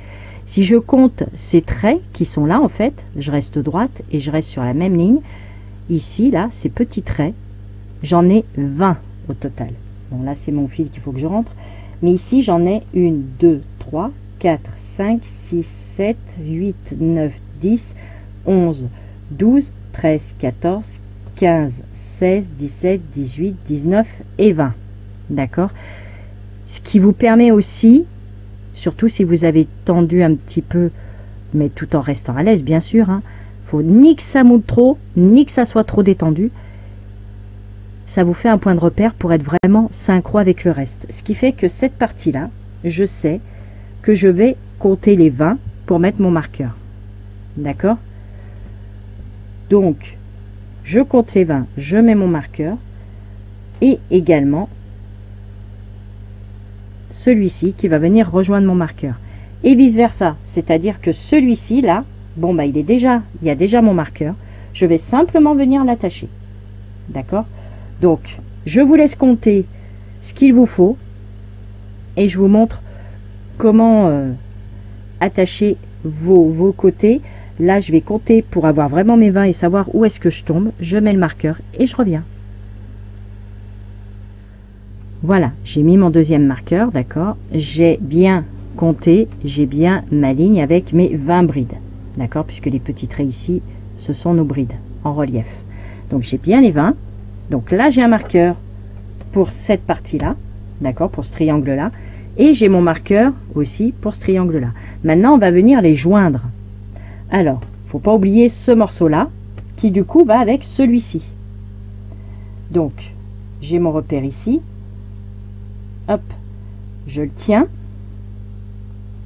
si je compte ces traits qui sont là en fait, je reste droite et je reste sur la même ligne. Ici, là, ces petits traits, j'en ai 20 au total. Bon, là, c'est mon fil qu'il faut que je rentre. Mais ici, j'en ai 1, 2, 3, 4, 5, 6, 7, 8, 9, 10, 11, 12, 13, 14, 15, 16, 17, 18, 19 et 20. D'accord? Ce qui vous permet aussi, surtout si vous avez tendu un petit peu, mais tout en restant à l'aise bien sûr, hein, faut ni que ça moule trop, ni que ça soit trop détendu. Ça vous fait un point de repère pour être vraiment synchro avec le reste. Ce qui fait que cette partie-là, je sais que je vais compter les 20 pour mettre mon marqueur. D'accord? Donc, je compte les 20, je mets mon marqueur, et également celui-ci qui va venir rejoindre mon marqueur, et vice versa, c'est-à-dire que celui-ci là, bon bah il y a déjà mon marqueur, je vais simplement venir l'attacher. D'accord? Donc je vous laisse compter ce qu'il vous faut et je vous montre comment attacher vos côtés. Là je vais compter pour avoir vraiment mes 20 et savoir où est-ce que je tombe. Je mets le marqueur et je reviens. Voilà, j'ai mis mon deuxième marqueur, d'accord. J'ai bien compté, j'ai bien ma ligne avec mes 20 brides, d'accord, puisque les petits traits ici, ce sont nos brides en relief. Donc j'ai bien les 20. Donc là, j'ai un marqueur pour cette partie-là, d'accord, pour ce triangle-là. Et j'ai mon marqueur aussi pour ce triangle-là. Maintenant, on va venir les joindre. Alors, il ne faut pas oublier ce morceau-là, qui du coup va avec celui-ci. Donc, j'ai mon repère ici. Hop, je le tiens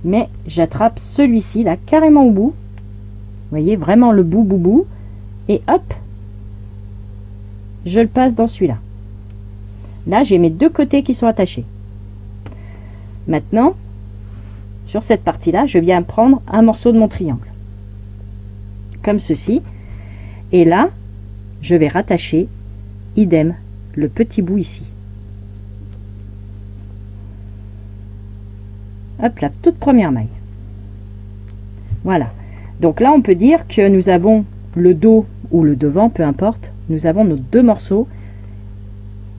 mais j'attrape celui-ci là carrément au bout. Vous voyez, vraiment le bout, et hop, je le passe dans celui-là. Là, j'ai mes deux côtés qui sont attachés. Maintenant, sur cette partie-là, je viens prendre un morceau de mon triangle, comme ceci, et là, je vais rattacher, idem, le petit bout ici. Hop, la toute première maille. Voilà. Donc là, on peut dire que nous avons le dos ou le devant, peu importe. Nous avons nos deux morceaux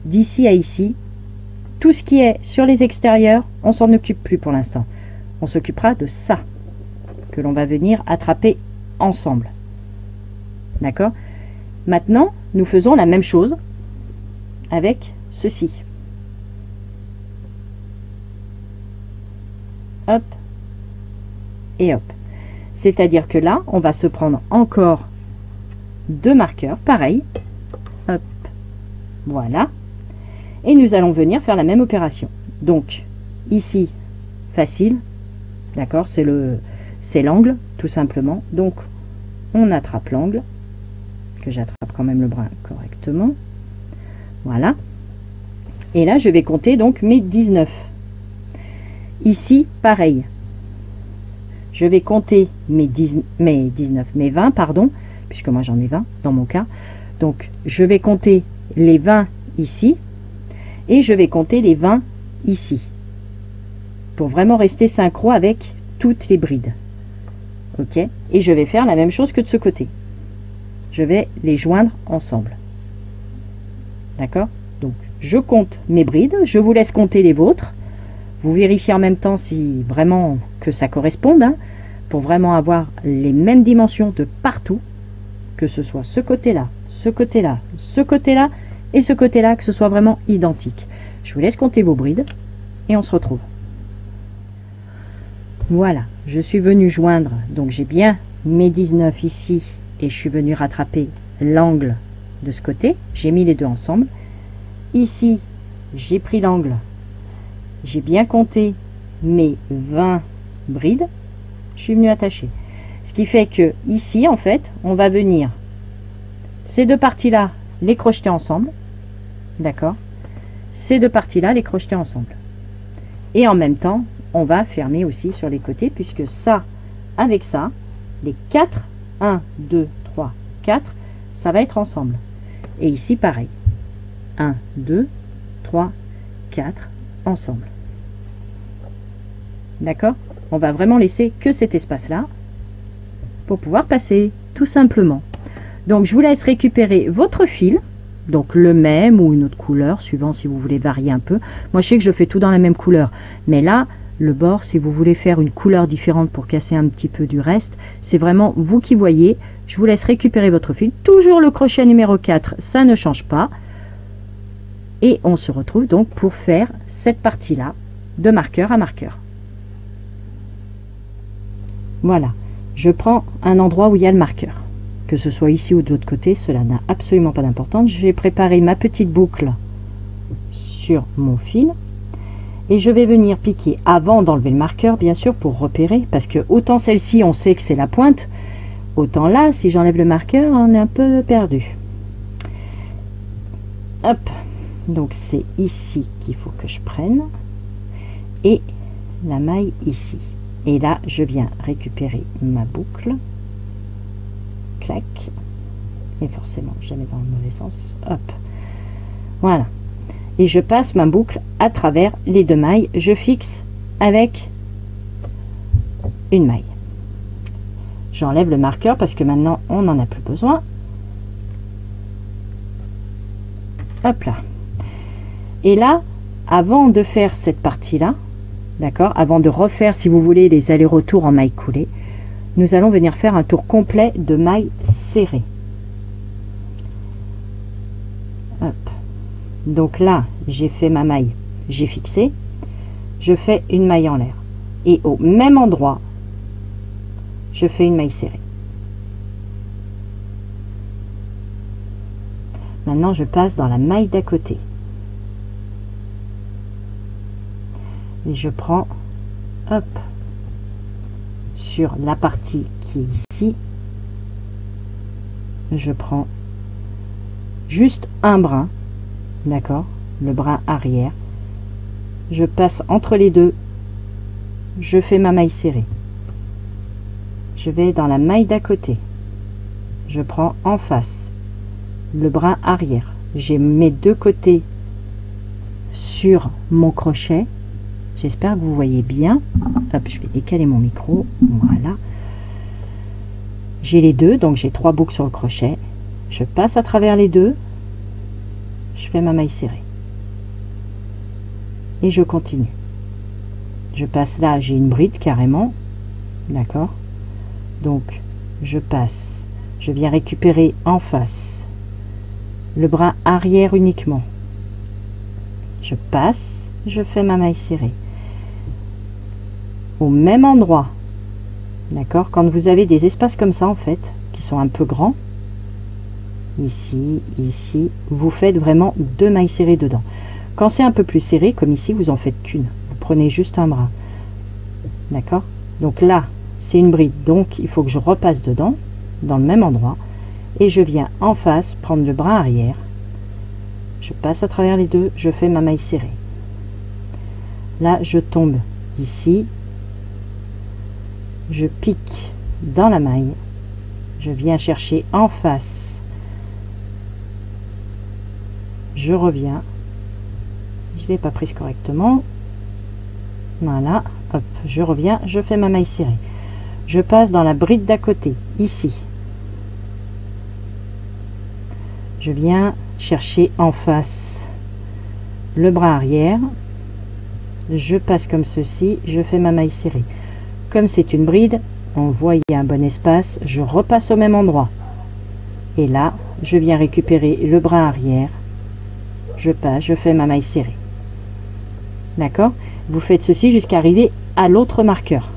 d'ici à ici. Tout ce qui est sur les extérieurs, on s'en occupe plus pour l'instant. On s'occupera de ça que l'on va venir attraper ensemble. D'accord? Maintenant, nous faisons la même chose avec ceci. Hop et hop. C'est-à-dire que là, on va se prendre encore deux marqueurs, pareil. Hop, voilà. Et nous allons venir faire la même opération. Donc, ici, facile. D'accord, c'est l'angle, tout simplement. Donc, on attrape l'angle. Que j'attrape quand même le brin correctement. Voilà. Et là, je vais compter donc mes 19. Ici, pareil. Je vais compter mes 20, pardon, puisque moi j'en ai 20 dans mon cas. Donc, je vais compter les 20 ici et je vais compter les 20 ici pour vraiment rester synchro avec toutes les brides. Ok? Et je vais faire la même chose que de ce côté. Je vais les joindre ensemble. D'accord? Donc, je compte mes brides, je vous laisse compter les vôtres. Vous vérifiez en même temps si vraiment que ça corresponde, hein, pour vraiment avoir les mêmes dimensions de partout, que ce soit ce côté-là, ce côté-là, ce côté-là et ce côté-là, que ce soit vraiment identique. Je vous laisse compter vos brides et on se retrouve. Voilà, je suis venue joindre, donc j'ai bien mes 19 ici et je suis venue rattraper l'angle de ce côté. J'ai mis les deux ensemble. Ici, j'ai pris l'angle. J'ai bien compté mes 20 brides. Je suis venu attacher. Ce qui fait que ici, en fait, on va venir ces deux parties-là, les crocheter ensemble. D'accord? Ces deux parties-là, les crocheter ensemble. Et en même temps, on va fermer aussi sur les côtés, puisque ça, avec ça, les 4, 1, 2, 3, 4, ça va être ensemble. Et ici, pareil. 1, 2, 3, 4, ensemble. D'accord? On va vraiment laisser que cet espace-là pour pouvoir passer, tout simplement. Donc, je vous laisse récupérer votre fil, donc le même ou une autre couleur, suivant si vous voulez varier un peu. Moi, je sais que je fais tout dans la même couleur, mais là, le bord, si vous voulez faire une couleur différente pour casser un petit peu du reste, c'est vraiment vous qui voyez. Je vous laisse récupérer votre fil. Toujours le crochet numéro 4, ça ne change pas. Et on se retrouve donc pour faire cette partie-là de marqueur à marqueur. Voilà, je prends un endroit où il y a le marqueur. Que ce soit ici ou de l'autre côté, cela n'a absolument pas d'importance. Je vais préparer ma petite boucle sur mon fil. Et je vais venir piquer avant d'enlever le marqueur, bien sûr, pour repérer. Parce que autant celle-ci, on sait que c'est la pointe. Autant là, si j'enlève le marqueur, on est un peu perdu. Hop. Donc c'est ici qu'il faut que je prenne. Et la maille ici. Et là, je viens récupérer ma boucle. Clac. Et forcément, jamais dans le mauvais sens. Hop. Voilà. Et je passe ma boucle à travers les deux mailles. Je fixe avec une maille. J'enlève le marqueur parce que maintenant, on n'en a plus besoin. Hop là. Et là, avant de faire cette partie-là, d'accord, avant de refaire, si vous voulez, les allers-retours en maille coulée, nous allons venir faire un tour complet de mailles serrées. Hop. Donc là, j'ai fait ma maille, j'ai fixé, je fais une maille en l'air. Et au même endroit, je fais une maille serrée. Maintenant, je passe dans la maille d'à côté. Et je prends, hop, sur la partie qui est ici, je prends juste un brin, d'accord, le brin arrière, je passe entre les deux, je fais ma maille serrée, je vais dans la maille d'à côté, je prends en face le brin arrière, j'ai mes deux côtés sur mon crochet, j'espère que vous voyez bien. Hop, je vais décaler mon micro, voilà, j'ai les deux, donc j'ai 3 boucles sur le crochet, je passe à travers les deux, je fais ma maille serrée et je continue, je passe là, j'ai une bride carrément, d'accord, donc je passe, je viens récupérer en face le brin arrière uniquement, je passe, je fais ma maille serrée au même endroit, d'accord, quand vous avez des espaces comme ça en fait qui sont un peu grands, ici, ici, vous faites vraiment 2 mailles serrées dedans. Quand c'est un peu plus serré comme ici, vous en faites qu'une, vous prenez juste un brin, d'accord, donc là c'est une bride, donc il faut que je repasse dedans dans le même endroit et je viens en face prendre le brin arrière, je passe à travers les deux, je fais ma maille serrée, là je tombe ici, je pique dans la maille, je viens chercher en face, je reviens, je l'ai pas prise correctement, voilà, hop, je reviens, je fais ma maille serrée, je passe dans la bride d'à côté, ici, je viens chercher en face le bras arrière, je passe comme ceci, je fais ma maille serrée, comme c'est une bride, on voit il y a un bon espace, je repasse au même endroit et là je viens récupérer le bras arrière, je passe, je fais ma maille serrée, d'accord, vous faites ceci jusqu'à arriver à l'autre marqueur,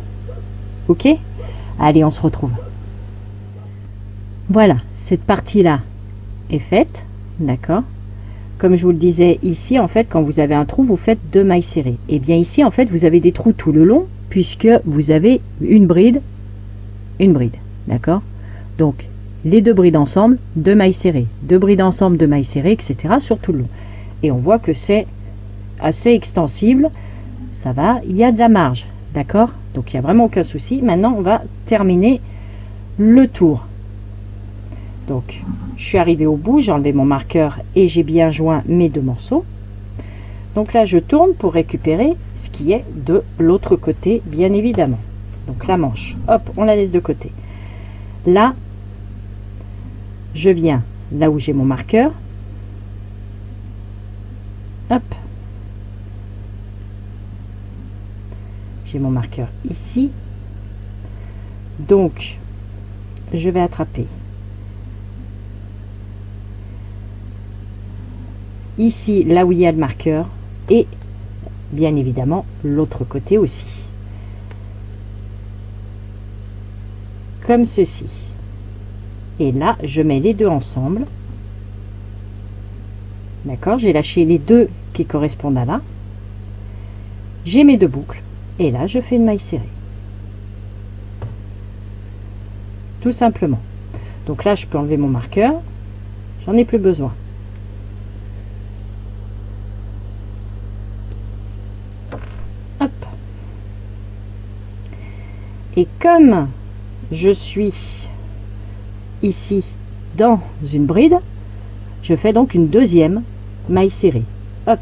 ok, allez on se retrouve. Voilà, cette partie là est faite, d'accord, comme je vous le disais ici en fait quand vous avez un trou vous faites 2 mailles serrées, et bien ici en fait vous avez des trous tout le long puisque vous avez une bride, d'accord, donc les 2 brides ensemble, 2 mailles serrées, 2 brides ensemble, 2 mailles serrées, etc. sur tout le long. Et on voit que c'est assez extensible, ça va, il y a de la marge, d'accord, donc il n'y a vraiment aucun souci. Maintenant on va terminer le tour. Donc je suis arrivé au bout, j'ai enlevé mon marqueur et j'ai bien joint mes 2 morceaux. Donc là je tourne pour récupérer ce qui est de l'autre côté, bien évidemment. Donc la manche, hop, on la laisse de côté. Là je viens là où j'ai mon marqueur, hop, j'ai mon marqueur ici, donc je vais attraper ici là où il y a le marqueur et bien évidemment l'autre côté aussi, comme ceci, et là je mets les deux ensemble, d'accord, j'ai lâché les deux qui correspondent à là, j'ai mes 2 boucles et là je fais une maille serrée, tout simplement. Donc là je peux enlever mon marqueur, j'en ai plus besoin. Hop. Et comme je suis ici dans une bride, je fais donc une 2e maille serrée, hop,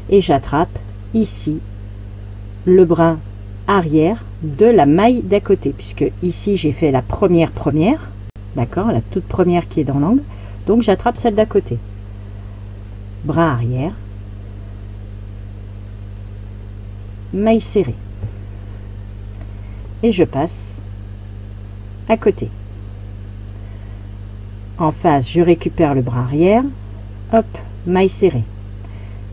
et j'attrape ici le brin arrière de la maille d'à côté, puisque ici j'ai fait la première, d'accord, la toute première qui est dans l'angle, donc j'attrape celle d'à côté, brin arrière, maille serrée, et je passe à côté. En face je récupère le bras arrière, hop, maille serrée,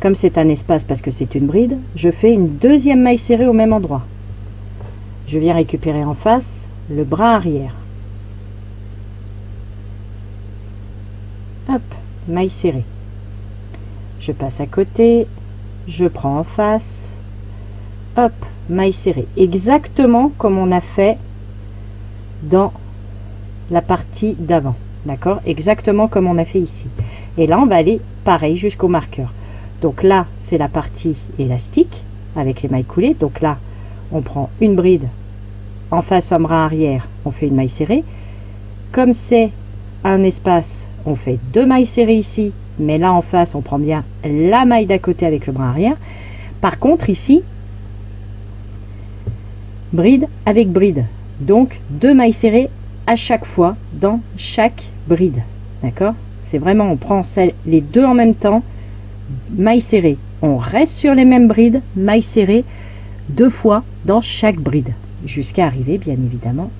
comme c'est un espace parce que c'est une bride, je fais une 2e maille serrée au même endroit, je viens récupérer en face le bras arrière, hop, maille serrée, je passe à côté, je prends en face, hop, maille serrée, exactement comme on a fait dans la partie d'avant, d'accord, exactement comme on a fait ici. Et là on va aller pareil jusqu'au marqueur. Donc là c'est la partie élastique avec les mailles coulées. Donc là on prend une bride en face un brin arrière, on fait une maille serrée. Comme c'est un espace, on fait 2 mailles serrées ici, mais là en face on prend bien la maille d'à côté avec le brin arrière. Par contre ici, bride avec bride, donc 2 mailles serrées à chaque fois dans chaque bride, d'accord. C'est vraiment, on prend les deux en même temps, mailles serrées, on reste sur les mêmes brides, mailles serrées 2 fois dans chaque bride, jusqu'à arriver bien évidemment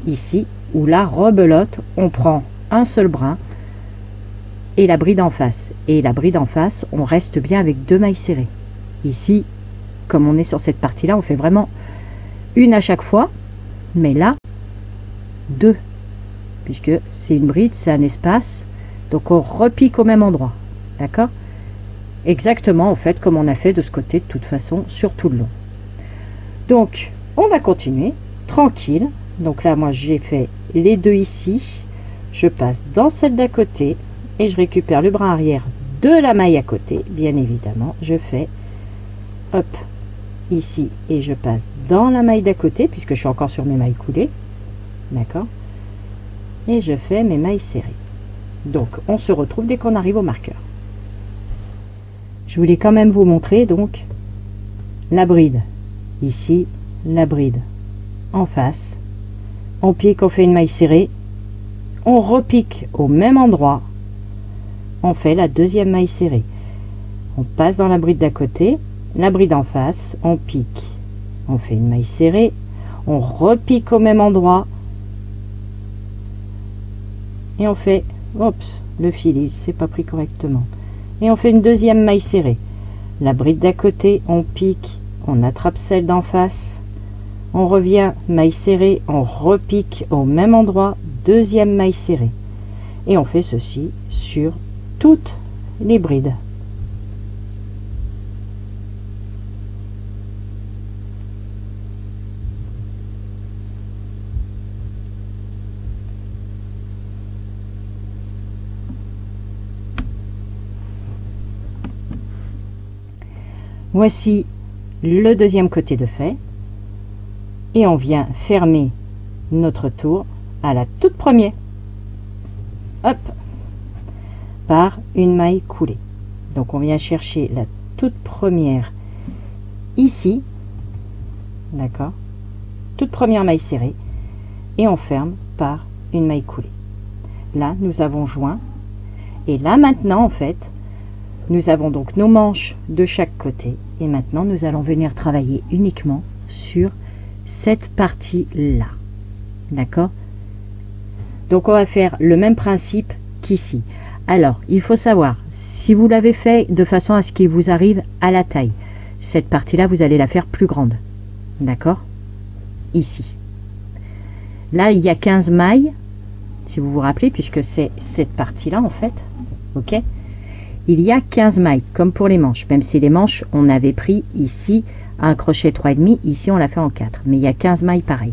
ici où la rebelote, on prend un seul brin et la bride en face, et la bride en face on reste bien avec 2 mailles serrées. Ici comme on est sur cette partie là, on fait vraiment une à chaque fois, mais là 2, puisque c'est une bride, c'est un espace, donc on repique au même endroit, d'accord, exactement en fait comme on a fait de ce côté de toute façon sur tout le long. Donc on va continuer tranquille. Donc là moi j'ai fait les 2 ici, je passe dans celle d'à côté et je récupère le brin arrière de la maille à côté, bien évidemment je fais hop ici et je passe dans la maille d'à côté puisque je suis encore sur mes mailles coulées, d'accord, et je fais mes mailles serrées. Donc on se retrouve dès qu'on arrive au marqueur. Je voulais quand même vous montrer donc la bride ici, la bride en face, on pique, on fait une maille serrée, on repique au même endroit, on fait la deuxième maille serrée, on passe dans la bride d'à côté, la bride en face, on pique, on fait une maille serrée, on repique au même endroit et on fait, oups, le fil il s'est pas pris correctement, et on fait une deuxième maille serrée, la bride d'à côté, on pique, on attrape celle d'en face, on revient, maille serrée, on repique au même endroit, deuxième maille serrée, et on fait ceci sur toutes les brides. Voici le deuxième côté de fait et on vient fermer notre tour à la toute première, hop, par une maille coulée. Donc on vient chercher la toute première ici, d'accord, toute première maille serrée, et on ferme par une maille coulée. Là nous avons joint, et là maintenant en fait nous avons donc nos manches de chaque côté, et maintenant nous allons venir travailler uniquement sur cette partie là, d'accord. Donc on va faire le même principe qu'ici. Alors il faut savoir, si vous l'avez fait de façon à ce qu'il vous arrive à la taille, cette partie là vous allez la faire plus grande, d'accord, ici. Là il y a 15 mailles si vous vous rappelez, puisque c'est cette partie là en fait, ok. Il y a 15 mailles comme pour les manches, même si les manches on avait pris ici un crochet 3,5, ici on l'a fait en 4, mais il y a 15 mailles pareil.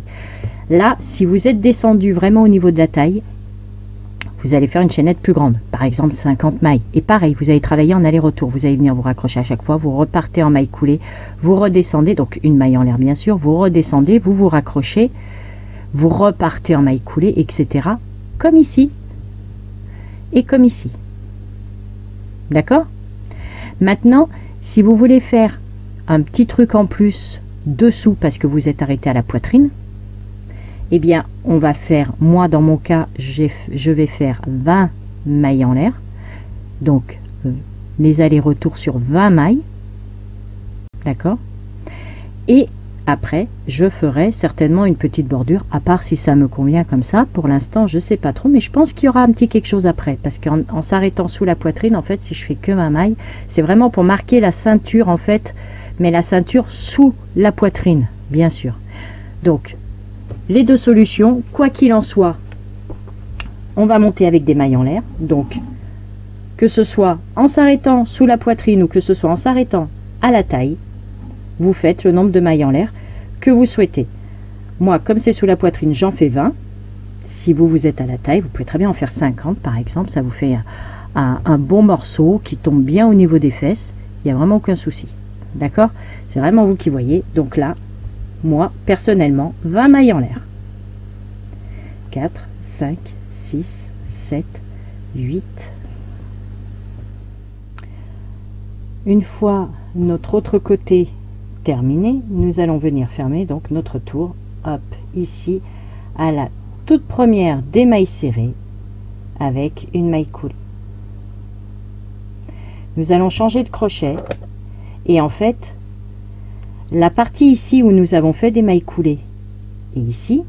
Là si vous êtes descendu vraiment au niveau de la taille, vous allez faire une chaînette plus grande, par exemple 50 mailles, et pareil vous allez travailler en aller-retour, vous allez venir vous raccrocher à chaque fois, vous repartez en maille coulée, vous redescendez, donc une maille en l'air bien sûr, vous redescendez, vous vous raccrochez, vous repartez en maille coulée, etc. comme ici et comme ici. D'accord? Maintenant, si vous voulez faire un petit truc en plus dessous parce que vous êtes arrêté à la poitrine, eh bien, on va faire, moi dans mon cas, je vais faire 20 mailles en l'air. Donc, les allers-retours sur 20 mailles. D'accord? Et après, je ferai certainement une petite bordure, à part si ça me convient comme ça. Pour l'instant, je sais pas trop, mais je pense qu'il y aura un petit quelque chose après. Parce qu'en s'arrêtant sous la poitrine, en fait, si je fais que 20 mailles, c'est vraiment pour marquer la ceinture, en fait, mais la ceinture sous la poitrine, bien sûr. Donc, les deux solutions, quoi qu'il en soit, on va monter avec des mailles en l'air. Donc, que ce soit en s'arrêtant sous la poitrine ou que ce soit en s'arrêtant à la taille, vous faites le nombre de mailles en l'air que vous souhaitez. Moi, comme c'est sous la poitrine, j'en fais 20. si vous êtes à la taille, vous pouvez très bien en faire 50 par exemple, ça vous fait un bon morceau qui tombe bien au niveau des fesses, il n'y a vraiment aucun souci. D'accord? C'est vraiment vous qui voyez. Donc là, moi, personnellement, 20 mailles en l'air. 4, 5, 6, 7, 8. Une fois notre autre côté terminé, nous allons venir fermer donc notre tour, hop, ici, à la toute première des mailles serrées, avec une maille coulée. Nous allons changer de crochet, et en fait, la partie ici où nous avons fait des mailles coulées, et ici,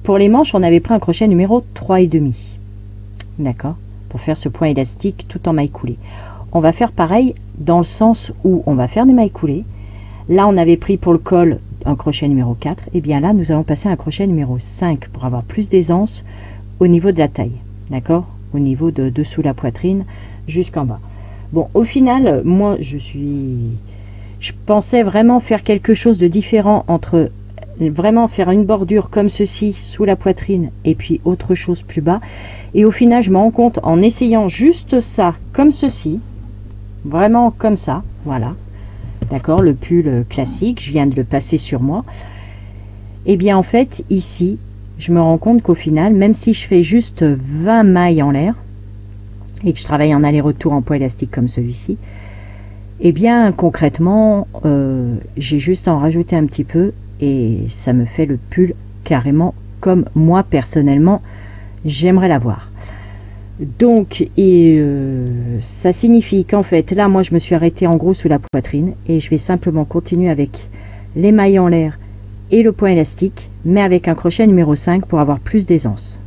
pour les manches, on avait pris un crochet numéro 3,5. D'accord? Pour faire ce point élastique tout en mailles coulées. On va faire pareil dans le sens où on va faire des mailles coulées. Là, on avait pris pour le col un crochet numéro 4. Et bien là, nous allons passer un crochet numéro 5 pour avoir plus d'aisance au niveau de la taille. D'accord? Au niveau de dessous la poitrine jusqu'en bas. Bon, au final, moi, je pensais vraiment faire quelque chose de différent entre vraiment faire une bordure comme ceci sous la poitrine et puis autre chose plus bas. Et au final, je me rends compte en essayant juste ça comme ceci, vraiment comme ça, voilà. D'accord, le pull classique, je viens de le passer sur moi. Et bien en fait, ici, je me rends compte qu'au final, même si je fais juste 20 mailles en l'air et que je travaille en aller-retour en point élastique comme celui-ci, et bien concrètement, j'ai juste à en rajouter un petit peu et ça me fait le pull carrément comme moi personnellement j'aimerais l'avoir. Donc ça signifie qu'en fait là moi je me suis arrêtée en gros sous la poitrine et je vais simplement continuer avec les mailles en l'air et le point élastique, mais avec un crochet numéro 5 pour avoir plus d'aisance.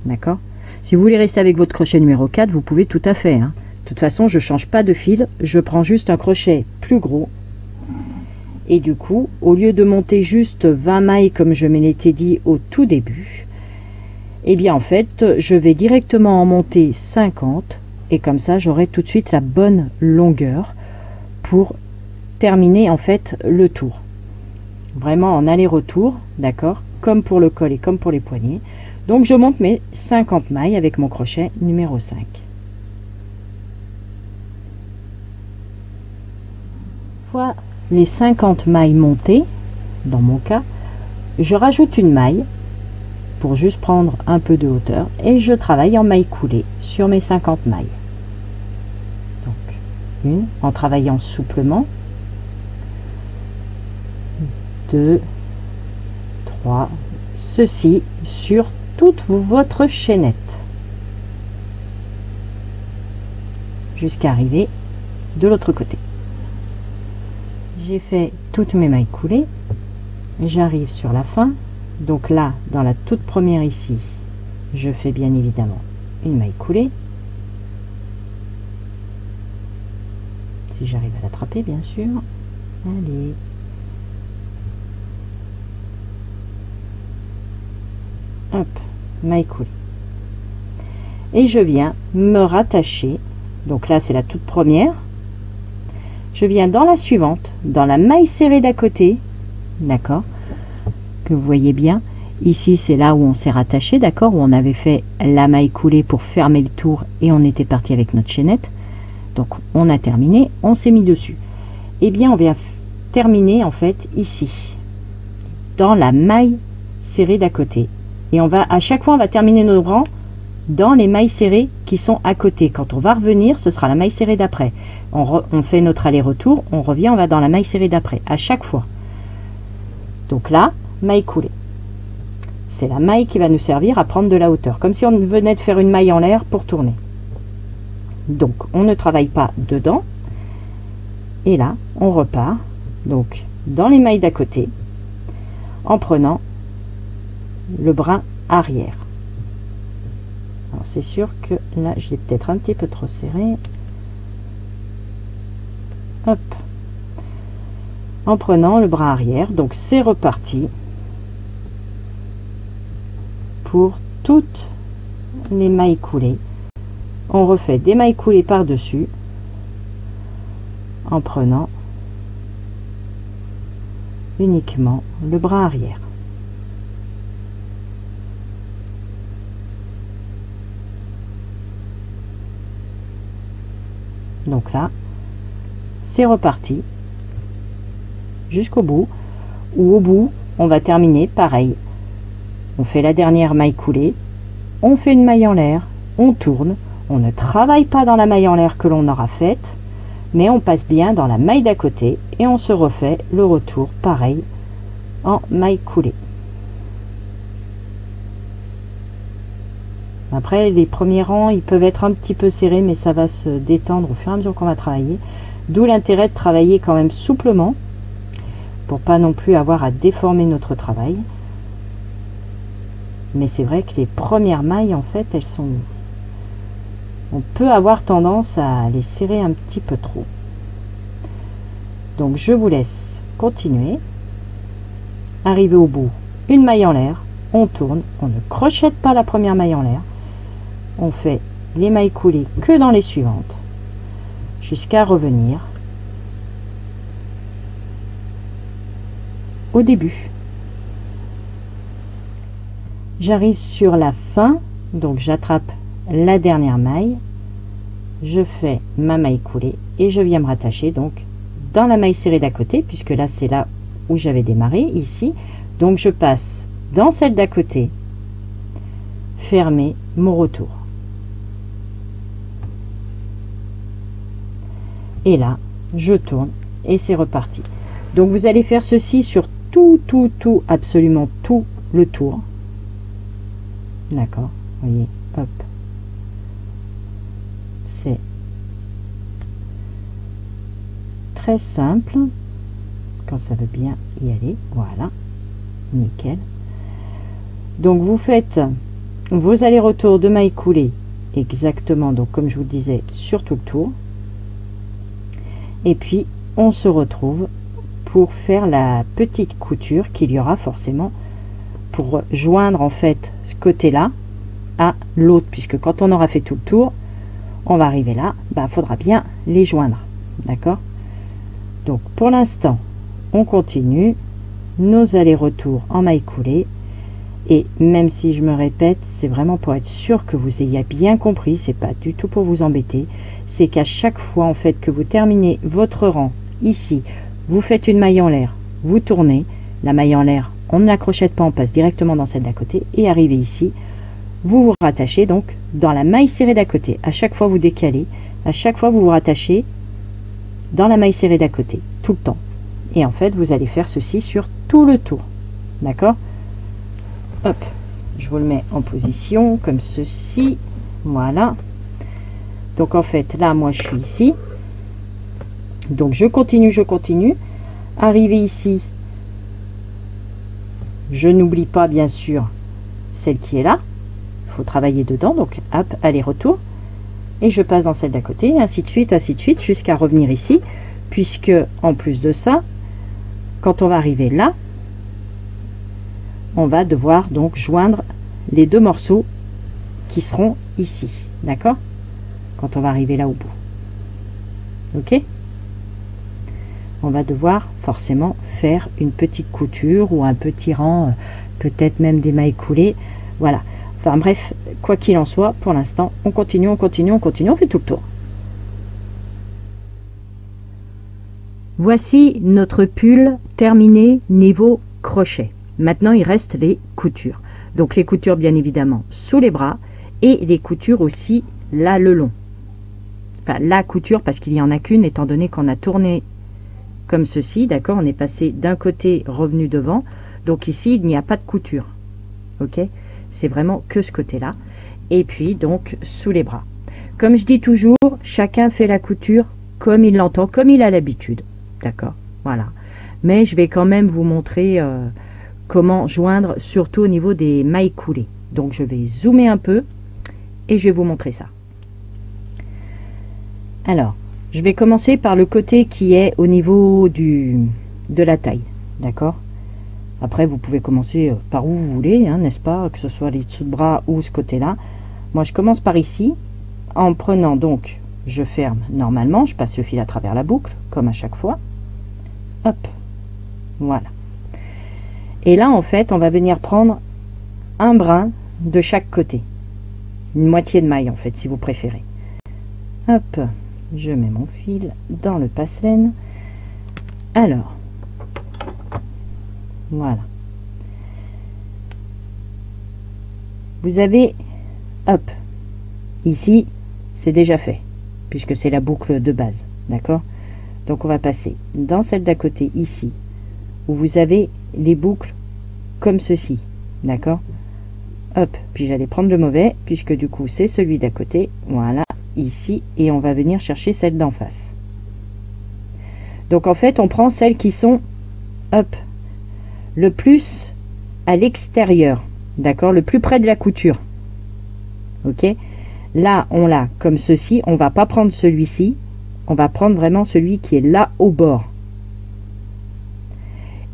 D'accord? Si vous voulez rester avec votre crochet numéro 4, vous pouvez tout à fait, hein. De toute façon, je change pas de fil, je prends juste un crochet plus gros. Et du coup, au lieu de monter juste 20 mailles comme je me l'étais dit au tout début, et bien en fait, je vais directement en monter 50 et comme ça, j'aurai tout de suite la bonne longueur pour terminer en fait le tour. Vraiment en aller-retour, d'accord, comme pour le col et comme pour les poignets. Donc je monte mes 50 mailles avec mon crochet numéro 5. Une fois les 50 mailles montées, dans mon cas, je rajoute une maille pour juste prendre un peu de hauteur et je travaille en maille coulée sur mes 50 mailles. Donc une en travaillant souplement, 2, 3, ceci sur toute votre chaînette jusqu'à arriver de l'autre côté. J'ai fait toutes mes mailles coulées, j'arrive sur la fin, donc là dans la toute première ici je fais bien évidemment une maille coulée, si j'arrive à l'attraper bien sûr. Allez, hop, maille coulée, et je viens me rattacher, donc là c'est la toute première, je viens dans la suivante, dans la maille serrée d'à côté, d'accord, que vous voyez bien, ici c'est là où on s'est rattaché, d'accord, où on avait fait la maille coulée pour fermer le tour et on était parti avec notre chaînette, donc on a terminé, on s'est mis dessus, et bien on vient terminer en fait ici, dans la maille serrée d'à côté, et on va, à chaque fois on va terminer nos rangs dans les mailles serrées qui sont à côté. Quand on va revenir, ce sera la maille serrée d'après. On fait notre aller-retour, on revient, on va dans la maille serrée d'après, à chaque fois. Donc là, maille coulée. C'est la maille qui va nous servir à prendre de la hauteur, comme si on venait de faire une maille en l'air pour tourner. Donc, on ne travaille pas dedans. Et là, on repart, donc, dans les mailles d'à côté, en prenant le bras arrière. Alors c'est sûr que là je l'ai peut-être un petit peu trop serré. Hop, en prenant le bras arrière, donc c'est reparti pour toutes les mailles coulées. On refait des mailles coulées par dessus en prenant uniquement le bras arrière. Donc là, c'est reparti jusqu'au bout, ou au bout, on va terminer pareil. On fait la dernière maille coulée, on fait une maille en l'air, on tourne, on ne travaille pas dans la maille en l'air que l'on aura faite, mais on passe bien dans la maille d'à côté et on se refait le retour pareil en maille coulée. Après, les premiers rangs, ils peuvent être un petit peu serrés, mais ça va se détendre au fur et à mesure qu'on va travailler. D'où l'intérêt de travailler quand même souplement, pour pas non plus avoir à déformer notre travail. Mais c'est vrai que les premières mailles, en fait, elles sont... On peut avoir tendance à les serrer un petit peu trop. Donc je vous laisse continuer. Arriver au bout, une maille en l'air, on tourne, on ne crochette pas la première maille en l'air. On fait les mailles coulées que dans les suivantes, jusqu'à revenir au début. J'arrive sur la fin, donc j'attrape la dernière maille, je fais ma maille coulée et je viens me rattacher donc dans la maille serrée d'à côté, puisque là c'est là où j'avais démarré, ici. Donc je passe dans celle d'à côté, fermer mon retour. Et là, je tourne et c'est reparti. Donc vous allez faire ceci sur tout, absolument tout le tour. D'accord, vous voyez, hop. C'est très simple quand ça veut bien y aller. Voilà, nickel. Donc vous faites vos allers-retours de mailles coulées exactement, donc comme je vous le disais, sur tout le tour. Et puis on se retrouve pour faire la petite couture qu'il y aura forcément pour joindre en fait ce côté là à l'autre, puisque quand on aura fait tout le tour, on va arriver là, faudra bien les joindre. D'accord? Donc pour l'instant on continue nos allers-retours en mailles coulées, et même si je me répète, c'est vraiment pour être sûr que vous ayez bien compris, c'est pas du tout pour vous embêter, c'est qu'à chaque fois en fait que vous terminez votre rang ici, vous faites une maille en l'air, vous tournez, la maille en l'air, on ne la crochette pas, on passe directement dans celle d'à côté, et arrivé ici, vous vous rattachez donc dans la maille serrée d'à côté. À chaque fois vous décalez, à chaque fois vous vous rattachez dans la maille serrée d'à côté, tout le temps. Et en fait vous allez faire ceci sur tout le tour. D'accord? Hop, je vous le mets en position comme ceci. Voilà. Donc en fait là moi je suis ici, donc je continue. Arrivé ici, je n'oublie pas bien sûr celle qui est là, il faut travailler dedans, donc hop, aller-retour, et je passe dans celle d'à côté, ainsi de suite jusqu'à revenir ici, puisque en plus de ça, quand on va arriver là, on va devoir donc joindre les deux morceaux qui seront ici. D'accord? Quand on va arriver là au bout. Ok? On va devoir forcément faire une petite couture ou un petit rang, peut-être même des mailles coulées. Voilà. Enfin bref, quoi qu'il en soit, pour l'instant, on continue, on fait tout le tour. Voici notre pull terminé niveau crochet. Maintenant, il reste les coutures. Donc les coutures, bien évidemment, sous les bras et les coutures aussi là le long. Enfin, la couture, parce qu'il n'y en a qu'une, étant donné qu'on a tourné comme ceci, d'accord, on est passé d'un côté revenu devant, donc ici il n'y a pas de couture, ok, c'est vraiment que ce côté là, et puis donc sous les bras. Comme je dis toujours, chacun fait la couture comme il l'entend, comme il a l'habitude, d'accord, voilà, mais je vais quand même vous montrer comment joindre, surtout au niveau des mailles coulées. Donc je vais zoomer un peu et je vais vous montrer ça. Alors, je vais commencer par le côté qui est au niveau de la taille, d'accord? Après, vous pouvez commencer par où vous voulez, hein, n'est-ce pas? Que ce soit les dessous de bras ou ce côté-là. Moi, je commence par ici, en prenant donc, je ferme normalement, je passe le fil à travers la boucle, comme à chaque fois. Hop, voilà. Et là, en fait, on va venir prendre un brin de chaque côté. Une moitié de maille, en fait, si vous préférez. Hop, je mets mon fil dans le passe-laine. Alors, voilà. Vous avez, hop, ici, c'est déjà fait, puisque c'est la boucle de base, d'accord? Donc on va passer dans celle d'à côté, ici, où vous avez les boucles comme ceci, d'accord? Hop, puis j'allais prendre le mauvais, puisque du coup c'est celui d'à côté, voilà, ici, et on va venir chercher celle d'en face. Donc en fait, on prend celles qui sont, hop, le plus à l'extérieur, d'accord, le plus près de la couture. Ok, là on l'a comme ceci, on va pas prendre celui-ci, on va prendre vraiment celui qui est là au bord.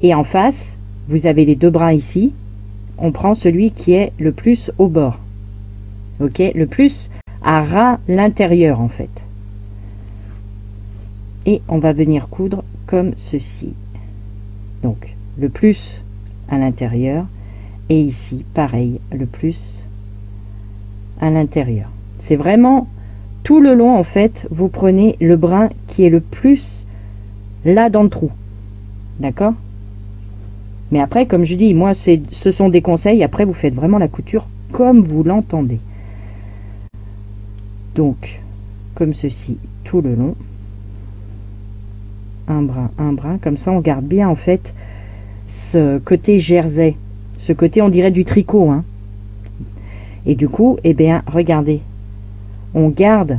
Et en face, vous avez les deux bras ici, on prend celui qui est le plus au bord. Ok, le plus à ras l'intérieur en fait. Et on va venir coudre comme ceci. Donc le plus à l'intérieur et ici pareil, le plus à l'intérieur. C'est vraiment tout le long en fait, vous prenez le brin qui est le plus là dans le trou. D'accord? Mais après, comme je dis, moi ce sont des conseils, après vous faites vraiment la couture comme vous l'entendez. Donc comme ceci tout le long. Un brin, comme ça on garde bien en fait ce côté jersey, ce côté on dirait du tricot, hein. Et du coup, eh bien, regardez, on garde,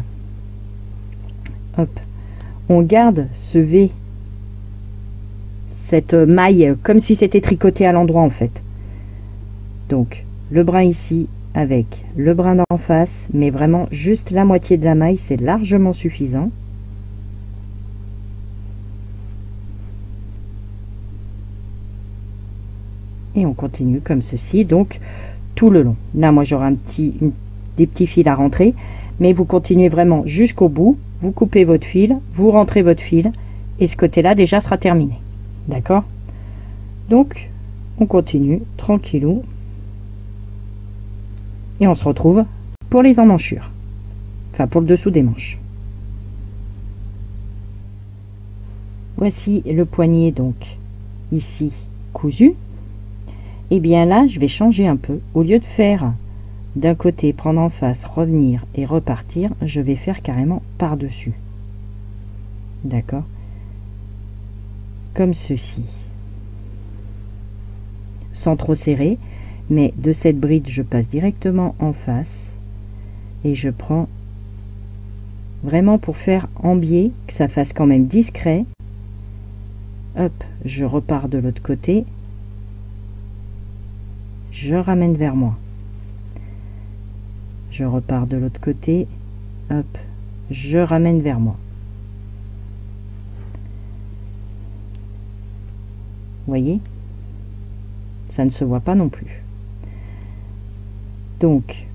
hop, on garde ce V, cette maille, comme si c'était tricoté à l'endroit en fait. Donc, le brin ici avec le brin d'en face, mais vraiment juste la moitié de la maille, c'est largement suffisant. Et on continue comme ceci, donc tout le long. Là, moi, j'aurai des petits fils à rentrer, mais vous continuez vraiment jusqu'au bout. Vous coupez votre fil, vous rentrez votre fil, et ce côté-là déjà sera terminé. D'accord? Donc, on continue tranquillou, et on se retrouve pour les emmanchures, enfin pour le dessous des manches. Voici le poignet donc ici cousu. Et bien là, je vais changer un peu. Au lieu de faire d'un côté, prendre en face, revenir et repartir, je vais faire carrément par-dessus. D'accord? Comme ceci. Sans trop serrer, mais de cette bride, je passe directement en face et je prends vraiment pour faire en biais, que ça fasse quand même discret. Hop, je repars de l'autre côté. Je ramène vers moi. Je repars de l'autre côté. Hop, je ramène vers moi. Vous voyez? Ça ne se voit pas non plus. Donc,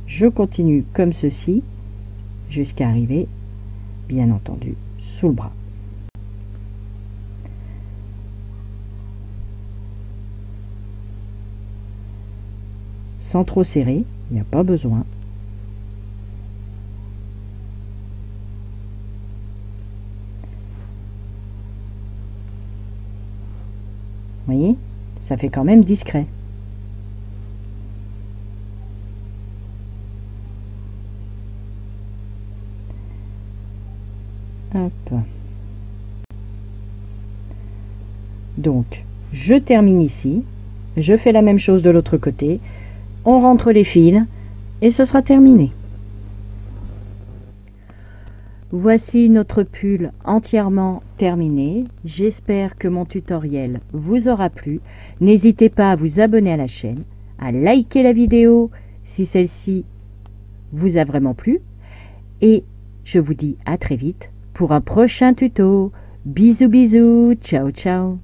je continue comme ceci jusqu'à arriver, bien entendu, sous le bras. Sans trop serrer, il n'y a pas besoin. Vous voyez, ça fait quand même discret. Hop. Donc, je termine ici. Je fais la même chose de l'autre côté. On rentre les fils et ce sera terminé. Voici notre pull entièrement terminé. J'espère que mon tutoriel vous aura plu. N'hésitez pas à vous abonner à la chaîne, à liker la vidéo si celle-ci vous a vraiment plu. Et je vous dis à très vite pour un prochain tuto. Bisous bisous, ciao ciao.